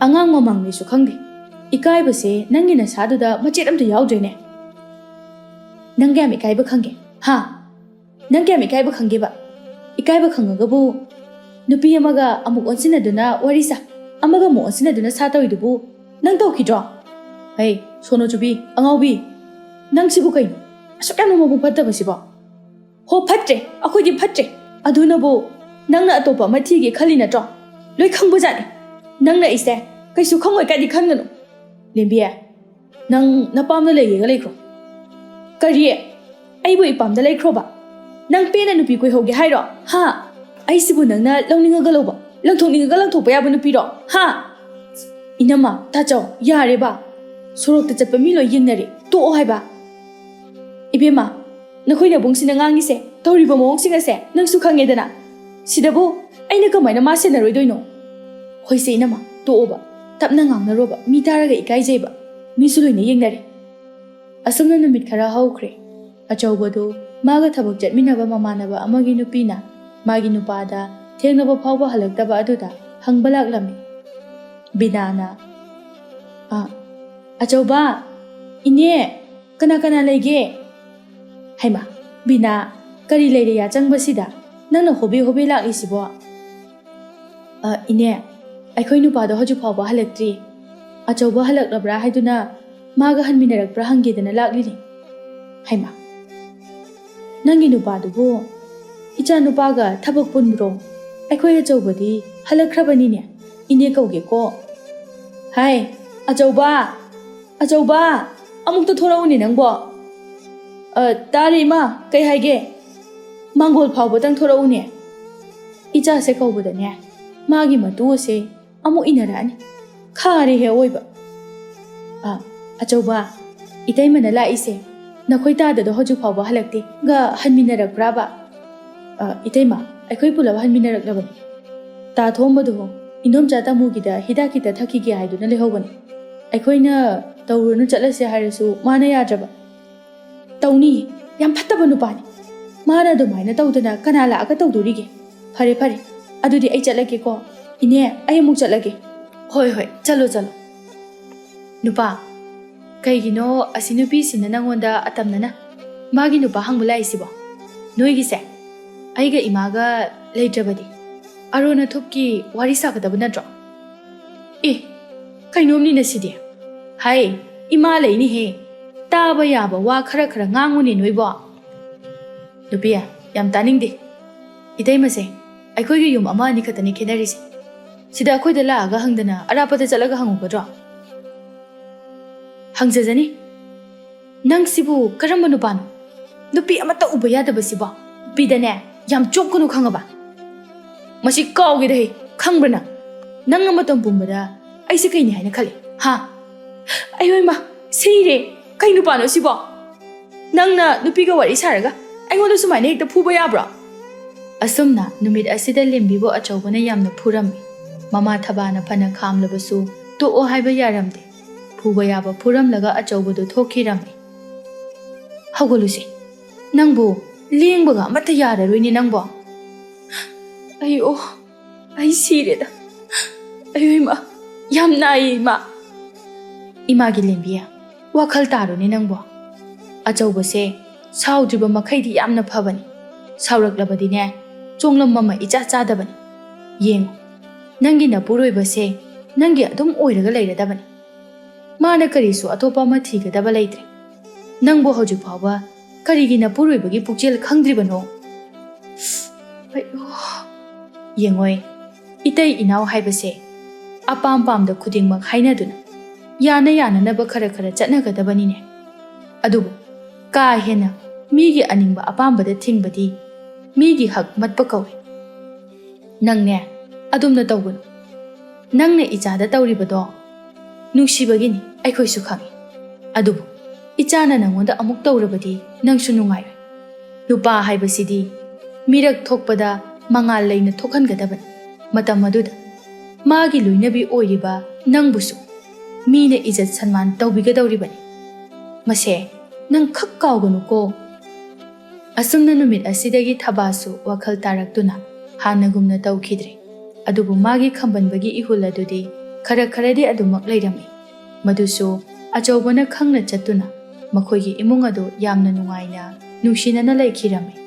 ꯑꯉꯥꯡ ꯃꯃꯥꯡꯅꯦꯁꯨ ꯈꯪꯗꯦ ꯏꯀꯥꯏꯕꯁꯦ ꯅꯪꯒꯤ ꯅꯁꯥꯗꯨꯗ ꯃꯆꯦꯠ ꯑꯝꯇ ꯌꯥꯎꯗ꯭ꯔꯦꯅꯦ ꯅꯪ ꯀꯌꯥꯝ ꯏꯀꯥꯏꯕ ꯈꯪꯒꯦ ꯍꯥ ꯅꯪ ꯀꯌꯥꯝ ꯏꯀꯥꯏꯕ ꯈꯪꯒꯦꯕ ꯏꯀꯥꯏꯕ ꯈꯪꯉꯒꯕꯨ ꯅꯨꯄꯤ ꯑꯃꯒ ꯑꯃꯨꯛ ꯑꯣꯟꯁꯤꯟꯅꯗꯨꯅ ꯋꯥꯔꯤ ꯁꯥ ꯑꯃꯒ ꯑꯃꯨꯛ ꯑꯣꯟꯁꯤꯟꯅꯗꯨꯅ ꯁꯥ ꯇꯧꯔꯤꯗꯨꯕꯨ ꯅꯪ ꯇꯧꯈꯤꯗ꯭ꯔꯣ ꯍꯩ ꯁꯣꯅꯣ ꯆꯨꯕꯤ ꯑꯉꯥꯎꯕꯤ ꯅꯪꯁꯤꯕꯨ ꯀꯩꯅꯣ ꯑꯁꯨꯛ ꯌꯥꯝꯅ ꯃꯕꯨꯛ ꯐꯠꯇꯕꯁꯤꯕꯣ ꯍꯣ ꯐꯠꯇ꯭ꯔꯦ ꯑꯩꯈꯣꯏꯗꯤ ꯐꯠꯇ꯭ꯔꯦ ꯑꯗꯨꯅꯕꯨ ꯅꯪꯅ ꯑꯇꯣꯞꯄ ꯑꯃ ꯊꯤꯒꯦ ꯈꯜꯂꯤ ꯅꯠꯇ꯭ꯔꯣ ꯂꯣꯏ ꯈꯪꯕꯖꯥꯠꯅꯤ ꯅꯪꯅ ꯑꯩꯁꯦ ꯀꯩꯁꯨ ꯈꯪꯉꯣꯏ ꯀꯥꯏꯗꯤ ꯈꯟꯒꯅꯨ ꯂꯦꯝꯕꯤ ꯅꯪ ꯅꯄꯥꯝꯗ ꯂꯩꯒꯦꯒ ꯂꯩꯈ꯭ꯔꯣ ꯀꯔꯤ ꯑꯩꯕꯨ ꯏꯄꯥꯝꯗ ꯂꯩꯈ꯭ꯔꯣꯕ ꯅꯪ ꯄꯦꯟꯅ ꯅꯨꯄꯤ ꯀꯣꯏꯍꯧꯒꯦ ꯍꯥꯏꯔꯣ ꯍꯥ ꯑꯩꯁꯤꯕꯨ ꯅꯪꯅ ꯂꯧꯅꯤꯡꯉꯒ ꯂꯧꯕ ꯂꯪꯊꯣꯛꯅꯤꯡꯉꯒ ꯂꯪꯊꯣꯛꯄ ꯌꯥꯕ ꯅꯨꯄꯤꯔꯣ ꯍꯥ ꯏꯅꯝꯃ ꯇꯥꯆꯧ ꯌꯥꯔꯦꯕ ꯁꯣꯔꯣꯛꯇ ꯆꯠꯄ ꯃꯤ ꯂꯣꯏ ꯌꯦꯡꯅꯔꯦ ꯇꯣꯛꯑꯣ ꯍꯥꯏꯕ ꯏꯕꯦꯝꯃ ꯅꯈꯣꯏ ꯅꯕꯨꯡꯁꯤꯅ ꯉꯥꯡꯉꯤꯁꯦ ꯇꯧꯔꯤꯕ ꯃꯑꯣꯡꯁꯤꯡ ꯑꯁꯦ ꯅꯪꯁꯨ ꯈꯪꯉꯦꯗꯅ ꯁꯤꯗꯕꯨ ꯑꯩꯅ ꯀꯃꯥꯏꯅ ꯃꯥ ꯁꯦꯟꯅꯔꯣꯏꯗꯣꯏꯅꯣ ꯍꯣꯏꯁꯦ ꯏꯅꯝꯃ ꯇꯣꯛꯑꯣꯕ ꯇꯞꯅ ꯉꯥꯡꯅꯔꯣꯕ ꯃꯤ ꯇꯥꯔꯒ ꯏꯀꯥꯏꯖꯩꯕ ꯃꯤꯁꯨ ꯂꯣꯏꯅ ꯌꯦꯡꯅꯔꯦ ꯑꯁꯨꯝꯅ ꯅꯨꯃꯤꯠ ꯈꯔ ꯍꯧꯈ꯭ꯔꯦ ꯑꯆꯧꯕꯗꯨ ꯃꯥꯒ ꯊꯕꯛ ꯆꯠꯃꯤꯟꯅꯕ ꯃꯃꯥꯟꯅꯕ ꯑꯃꯒꯤ ꯅꯨꯄꯤꯅ ꯃꯥꯒꯤ ꯅꯨꯄꯥꯗ ꯊꯦꯡꯅꯕ ꯐꯥꯎꯕ ꯍꯜꯂꯛꯇꯕ ꯑꯗꯨꯗ ꯍꯪꯕ ꯂꯥꯛꯂꯝꯃꯤ ꯕꯤꯅꯥꯅ ꯑꯆꯧꯕ ꯏꯅꯦ ꯀꯅꯥ ꯀꯅꯥ ꯂꯩꯒꯦ ꯍꯩꯃꯥ ꯕꯤꯅꯥ ꯀꯔꯤ ꯂꯩꯔꯦ ꯌꯥꯆꯪꯕꯁꯤꯗ ꯅꯪꯅ ꯍꯣꯕꯦ ꯍꯣꯕꯦ ꯂꯥꯛꯂꯤꯁꯤꯕꯣ ꯏꯅꯦ ꯑꯩꯈꯣꯏ ꯅꯨꯄꯥꯗꯣ ꯍꯧꯖꯤꯛ ꯐꯥꯎꯕ ꯍꯜꯂꯛꯇ꯭ꯔꯤ ꯑꯆꯧꯕ ꯍꯜꯂꯛꯂꯕ꯭ꯔꯥ ꯍꯥꯏꯗꯨꯅ ꯃꯥꯒ ꯍꯟꯃꯤꯟꯅꯔꯛꯄ꯭ꯔꯥ ꯍꯪꯒꯦꯗꯅ ꯂꯥꯛꯂꯤꯅꯤ ꯍꯩꯃꯥ ꯅꯪꯒꯤ ꯅꯨꯄꯥꯗꯨꯕꯨ ꯏꯆꯥ ꯅꯨꯄꯥꯒ ꯊꯕꯛ ꯄꯨꯟꯕ꯭ꯔꯣ ꯑꯩꯈꯣꯏ ꯑꯆꯧꯕꯗꯤ ꯍꯜꯂꯛꯈ꯭ꯔꯕꯅꯤꯅꯦ ꯏꯅꯦ ꯀꯧꯒꯦꯀꯣ ꯍꯥꯏ ꯑꯆꯧꯕ ꯑꯆꯧꯕ ꯑꯃꯨꯛꯇ ꯊꯣꯔꯛꯎꯅꯦ ꯅꯪꯕꯣ ꯇꯥꯔꯦ ꯏꯃꯥ ꯀꯩ ꯍꯥꯏꯒꯦ ꯃꯥꯡꯒꯣꯜ ꯐꯥꯎꯕꯗꯪ ꯊꯣꯔꯛꯎꯅꯦ ꯏꯆꯥꯁꯦ ꯀꯧꯕꯗꯅꯦ ꯃꯥꯒꯤ ꯃꯇꯨ ꯑꯁꯦ ꯑꯃꯨꯛ ꯏꯟꯅꯔꯛꯑꯅꯤ ꯈꯥꯔꯦꯍꯦ ꯑꯋꯣꯏꯕ ꯑꯆꯧꯕ ꯏꯇꯩꯃꯅ ꯂꯥꯛꯏꯁꯦ ꯅꯈꯣꯏ ꯇꯥꯗꯗꯣ ꯍꯧꯖꯤꯛ ꯐꯥꯎꯕ ꯍꯜꯂꯛꯇꯦ ꯒ ꯍꯟꯃꯤꯟꯅꯔꯛꯄ꯭ꯔꯥꯕ ꯏꯇꯩꯃ ꯑꯩꯈꯣꯏ ꯄꯨꯂꯞ ꯍꯟꯃꯤꯟꯅꯔꯛꯂꯕꯅꯤ ꯇꯥ ꯊꯣꯡꯕꯗꯨ ꯏꯟꯗꯣꯝꯆꯥ ꯇꯥꯃꯨꯒꯤꯗ ꯍꯤꯗꯥꯛ ꯈꯤꯇ ꯊꯛꯈꯤꯒꯦ ꯍꯥꯏꯗꯨꯅ ꯂꯩꯍꯧꯕꯅꯤ ꯑꯩꯈꯣꯏꯅ ꯇꯧꯔꯨꯅꯨ ꯆꯠꯂꯁꯦ ꯍꯥꯏꯔꯁꯨ ꯃꯥꯅ ꯌꯥꯗ꯭ꯔꯕ ꯇꯧꯅꯤꯌꯦ ꯌꯥꯝ ꯐꯠꯇꯕ ꯅꯨꯄꯥꯅꯤ ꯃꯥꯅ ꯑꯗꯨꯃꯥꯏꯅ ꯇꯧꯗꯅ ꯀꯅꯥ ꯂꯥꯛꯑꯒ ꯇꯧꯗꯣꯔꯤꯒꯦ ꯐꯔꯦ ꯐꯔꯦ ꯑꯗꯨꯗꯤ ꯑꯩ ꯆꯠꯂꯒꯦꯀꯣ ꯏꯅꯦ ꯑꯩ ꯑꯃꯨꯛ ꯆꯠꯂꯒꯦ ꯍꯣꯏ ꯍꯣꯏ ꯆꯠꯂꯣ ꯆꯠꯂꯣ ꯅꯨꯄꯥ ꯀꯩꯒꯤꯅꯣ ꯑꯁꯤ ꯅꯨꯄꯤꯁꯤꯅ ꯅꯪꯉꯣꯟꯗ ꯑꯇꯝꯅꯅ ꯃꯥꯒꯤ ꯅꯨꯄꯥ ꯍꯪꯕ ꯂꯥꯛꯏꯁꯤꯕꯣ ꯅꯣꯏꯒꯤꯁꯦ ꯑꯩꯒ ꯏꯃꯥꯒ ꯂꯩꯇ꯭ꯔꯕꯗꯤ ꯑꯔꯣꯟ ꯑꯊꯨꯞꯀꯤ ꯋꯥꯔꯤ ꯁꯥꯒꯗꯕ ꯅꯠꯇ꯭ꯔꯣ ꯀꯩꯅꯣꯝꯅꯤꯅ ꯁꯤꯗꯤ ꯍꯥꯏ ꯏꯃꯥ ꯂꯩꯅꯤꯍꯦ ꯇꯥꯕ ꯌꯥꯕ ꯋꯥ ꯈꯔ ꯉꯥꯡꯉꯨꯅꯦ ꯅꯣꯏꯕꯣ ꯅꯨꯄꯤ ꯌꯥꯝ ꯇꯥꯅꯤꯡꯗꯦ ꯏꯇꯩꯃꯁꯦ ꯑꯩꯈꯣꯏꯒꯤ ꯌꯨꯝ ꯑꯃ ꯑꯅꯤ ꯈꯛꯇꯅꯤ ꯈꯦꯠꯅꯔꯤꯁꯦ ꯁꯤꯗ ꯑꯩꯈꯣꯏꯗ ꯂꯥꯛꯑꯒ ꯍꯪꯗꯅ ꯑꯔꯥꯞꯄꯗ ꯆꯠꯂꯒ ꯍꯪꯉꯨꯒꯗ꯭ꯔꯣ ꯍꯪꯖꯖꯅꯤ ꯅꯪꯁꯤꯕꯨ ꯀꯔꯝꯕ ꯅꯨꯄꯥꯅꯣ ꯅꯨꯄꯤ ꯑꯃꯠꯇ ꯎꯕ ꯌꯥꯗꯕꯁꯤꯕꯣ ꯅꯨꯄꯤꯗꯅꯦ ꯌꯥꯝ ꯆꯣꯞꯀꯅꯨ ꯈꯪꯉꯕ ꯃꯁꯤ ꯀꯥꯎꯒꯦꯗꯍꯦ ꯈꯪꯕ꯭ꯔ ꯅꯪ ꯃꯇꯝ ꯄꯨꯝꯕꯗ ꯑꯩꯁꯦ ꯀꯩꯅꯤ ꯍꯥꯏꯅ ꯈꯜꯂꯤ ꯍꯥ ꯑꯩ ꯁꯤꯔꯦ ꯀꯩ ꯅꯨꯄꯥꯅꯣ ꯁꯤꯕꯣ ꯅꯪꯅ ꯅꯨꯄꯤꯒ ꯋꯥꯔꯤ ꯁꯥꯔꯒ ꯑꯩꯉꯣꯟꯗ ꯁꯨꯃꯥꯏꯅ ꯍꯦꯛꯇ ꯐꯨꯕ ꯌꯥꯕ꯭ꯔꯣ ꯑꯁꯨꯝꯅ ꯅꯨꯃꯤꯠ ꯑꯁꯤꯗ ꯂꯦꯝꯕꯤꯕꯨ ꯑꯆꯧꯕꯅ ꯌꯥꯝꯅ ꯐꯨꯔꯝꯃꯤ ꯃꯃꯥ ꯊꯕꯥꯅ ꯐꯅ ꯈꯥꯝꯂꯕꯁꯨ ꯇꯣꯛꯑꯣ ꯍꯥꯏꯕ ꯌꯥꯔꯝꯗꯦ ꯐꯨꯕ ꯌꯥꯕ ꯐꯨꯔꯝꯂꯒ ꯑꯆꯧꯕꯗꯨ ꯊꯣꯛꯈꯤꯔꯝꯃꯤ ꯍꯧꯒꯠꯂꯨꯁꯦ ꯅꯪꯕꯨ ꯂꯦꯡꯕꯒ ꯑꯃꯠꯇ ꯌꯥꯔꯔꯣꯏꯅꯦ ꯅꯪꯕꯣ ꯑꯩ ꯁꯤꯔꯦꯗ ꯏꯃꯥ ꯌꯥꯝ ꯅꯥꯏꯌꯦ ꯏꯃꯥꯒꯤ ꯂꯦꯝꯕꯤ ꯋꯥꯈꯜ ꯇꯥꯔꯨꯅꯦ ꯅꯪꯕꯣ ꯑꯆꯧꯕꯁꯦ ꯁꯥꯎꯗ꯭ꯔꯤꯕ ꯃꯈꯩꯗꯤ ꯌꯥꯝꯅ ꯐꯕꯅꯤ ꯁꯥꯎꯔꯛꯂꯕꯗꯤꯅꯦ ꯆꯣꯡꯂꯝ ꯑꯃ ꯏꯆꯥ ꯆꯥꯗꯕꯅꯤ ꯌꯦꯡꯉꯨ ꯅꯪꯒꯤ ꯅꯄꯨꯔꯣꯏꯕꯁꯦ ꯅꯪꯒꯤ ꯑꯗꯨꯝ ꯑꯣꯏꯔꯒ ꯂꯩꯔꯗꯕꯅꯤ ꯃꯥꯅ ꯀꯔꯤꯁꯨ ꯑꯇꯣꯞꯄ ꯑꯃ ꯊꯤꯒꯗꯕ ꯂꯩꯇ꯭ꯔꯦ ꯅꯪꯕꯨ ꯍꯧꯖꯤꯛ ꯐꯥꯎꯕ ꯀꯔꯤꯒꯤ ꯅꯄꯨꯔꯣꯏꯕꯒꯤ ꯄꯨꯛꯆꯦꯜ ꯈꯪꯗ꯭ꯔꯤꯕꯅꯣ ꯌꯦꯡꯉꯣꯏ ꯏꯇꯩ ꯏꯅꯥꯎ ꯍꯥꯏꯕꯁꯦ ꯑꯄꯥꯝ ꯄꯥꯝꯗ ꯈꯨꯗꯤꯡꯃꯛ ꯍꯥꯏꯅꯗꯨꯅ ꯌꯥꯅꯅꯕ ꯈꯔ ꯆꯠꯅꯒꯗꯕꯅꯤꯅꯦ ꯑꯗꯨꯕꯨ ꯀꯥ ꯍꯦꯟꯅ ꯃꯤꯒꯤ ꯑꯅꯤꯡꯕ ꯑꯄꯥꯝꯕꯗ ꯊꯤꯡꯕꯗꯤ ꯃꯤꯒꯤ ꯍꯛ ꯃꯠꯄ ꯀꯧꯏ ꯅꯪꯅꯦ ꯑꯗꯨꯝꯅ ꯇꯧꯒꯅꯨ ꯅꯪꯅ ꯏꯆꯥꯗ ꯇꯧꯔꯤꯕꯗꯣ ꯅꯨꯡꯁꯤꯕꯒꯤꯅꯤ ꯑꯩꯈꯣꯏꯁꯨ ꯈꯪꯏ ꯑꯗꯨꯕꯨ ꯏꯆꯥꯅ ꯅꯪꯉꯣꯟꯗ ꯑꯃꯨꯛ ꯇꯧꯔꯕꯗꯤ ꯅꯪꯁꯨ ꯅꯨꯡꯉꯥꯏꯔꯣꯏ ꯅꯨꯄꯥ ꯍꯥꯏꯕꯁꯤꯗꯤ ꯃꯤꯔꯛ ꯊꯣꯛꯄꯗ ꯃꯉꯥꯜ ꯂꯩꯅ ꯊꯣꯛꯍꯟꯒꯗꯕꯅꯤ ꯃꯇꯝ ꯑꯗꯨꯗ ꯃꯥꯒꯤ ꯂꯣꯏꯅꯕꯤ ꯑꯣꯏꯔꯤꯕ ꯅꯪꯕꯨꯁꯨ ꯃꯤꯅ ꯏꯖꯠ ꯁꯟꯃꯥꯟ ꯇꯧꯕꯤꯒꯗꯧꯔꯤꯕꯅꯤ ꯃꯁꯦ ꯅꯪ ꯈꯛ ꯀꯥꯎꯒꯅꯨꯀꯣ ꯑꯁꯨꯝꯅ ꯅꯨꯃꯤꯠ ꯑꯁꯤꯗꯒꯤ ꯊꯕꯥꯁꯨ ꯋꯥꯈꯜ ꯇꯥꯔꯛꯇꯨꯅ ꯍꯥꯟꯅꯒꯨꯝꯅ ꯇꯧꯈꯤꯗ꯭ꯔꯦ ꯑꯗꯨꯕꯨ ꯃꯥꯒꯤ ꯈꯝꯕꯟꯕꯒꯤ ꯏꯍꯨꯜ ꯑꯗꯨꯗꯤ ꯈꯔꯗꯤ ꯑꯗꯨꯃꯛ ꯂꯩꯔꯝꯃꯤ ꯃꯗꯨꯁꯨ ꯑꯆꯧꯕꯅ ꯈꯪꯅ ꯆꯠꯇꯨꯅ ꯃꯈꯣꯏꯒꯤ ꯏꯃꯨꯡ ꯑꯗꯨ ꯌꯥꯝꯅ ꯅꯨꯡꯉꯥꯏꯅ ꯅꯨꯡꯁꯤꯅꯅ ꯂꯩꯈꯤꯔꯝꯃꯤ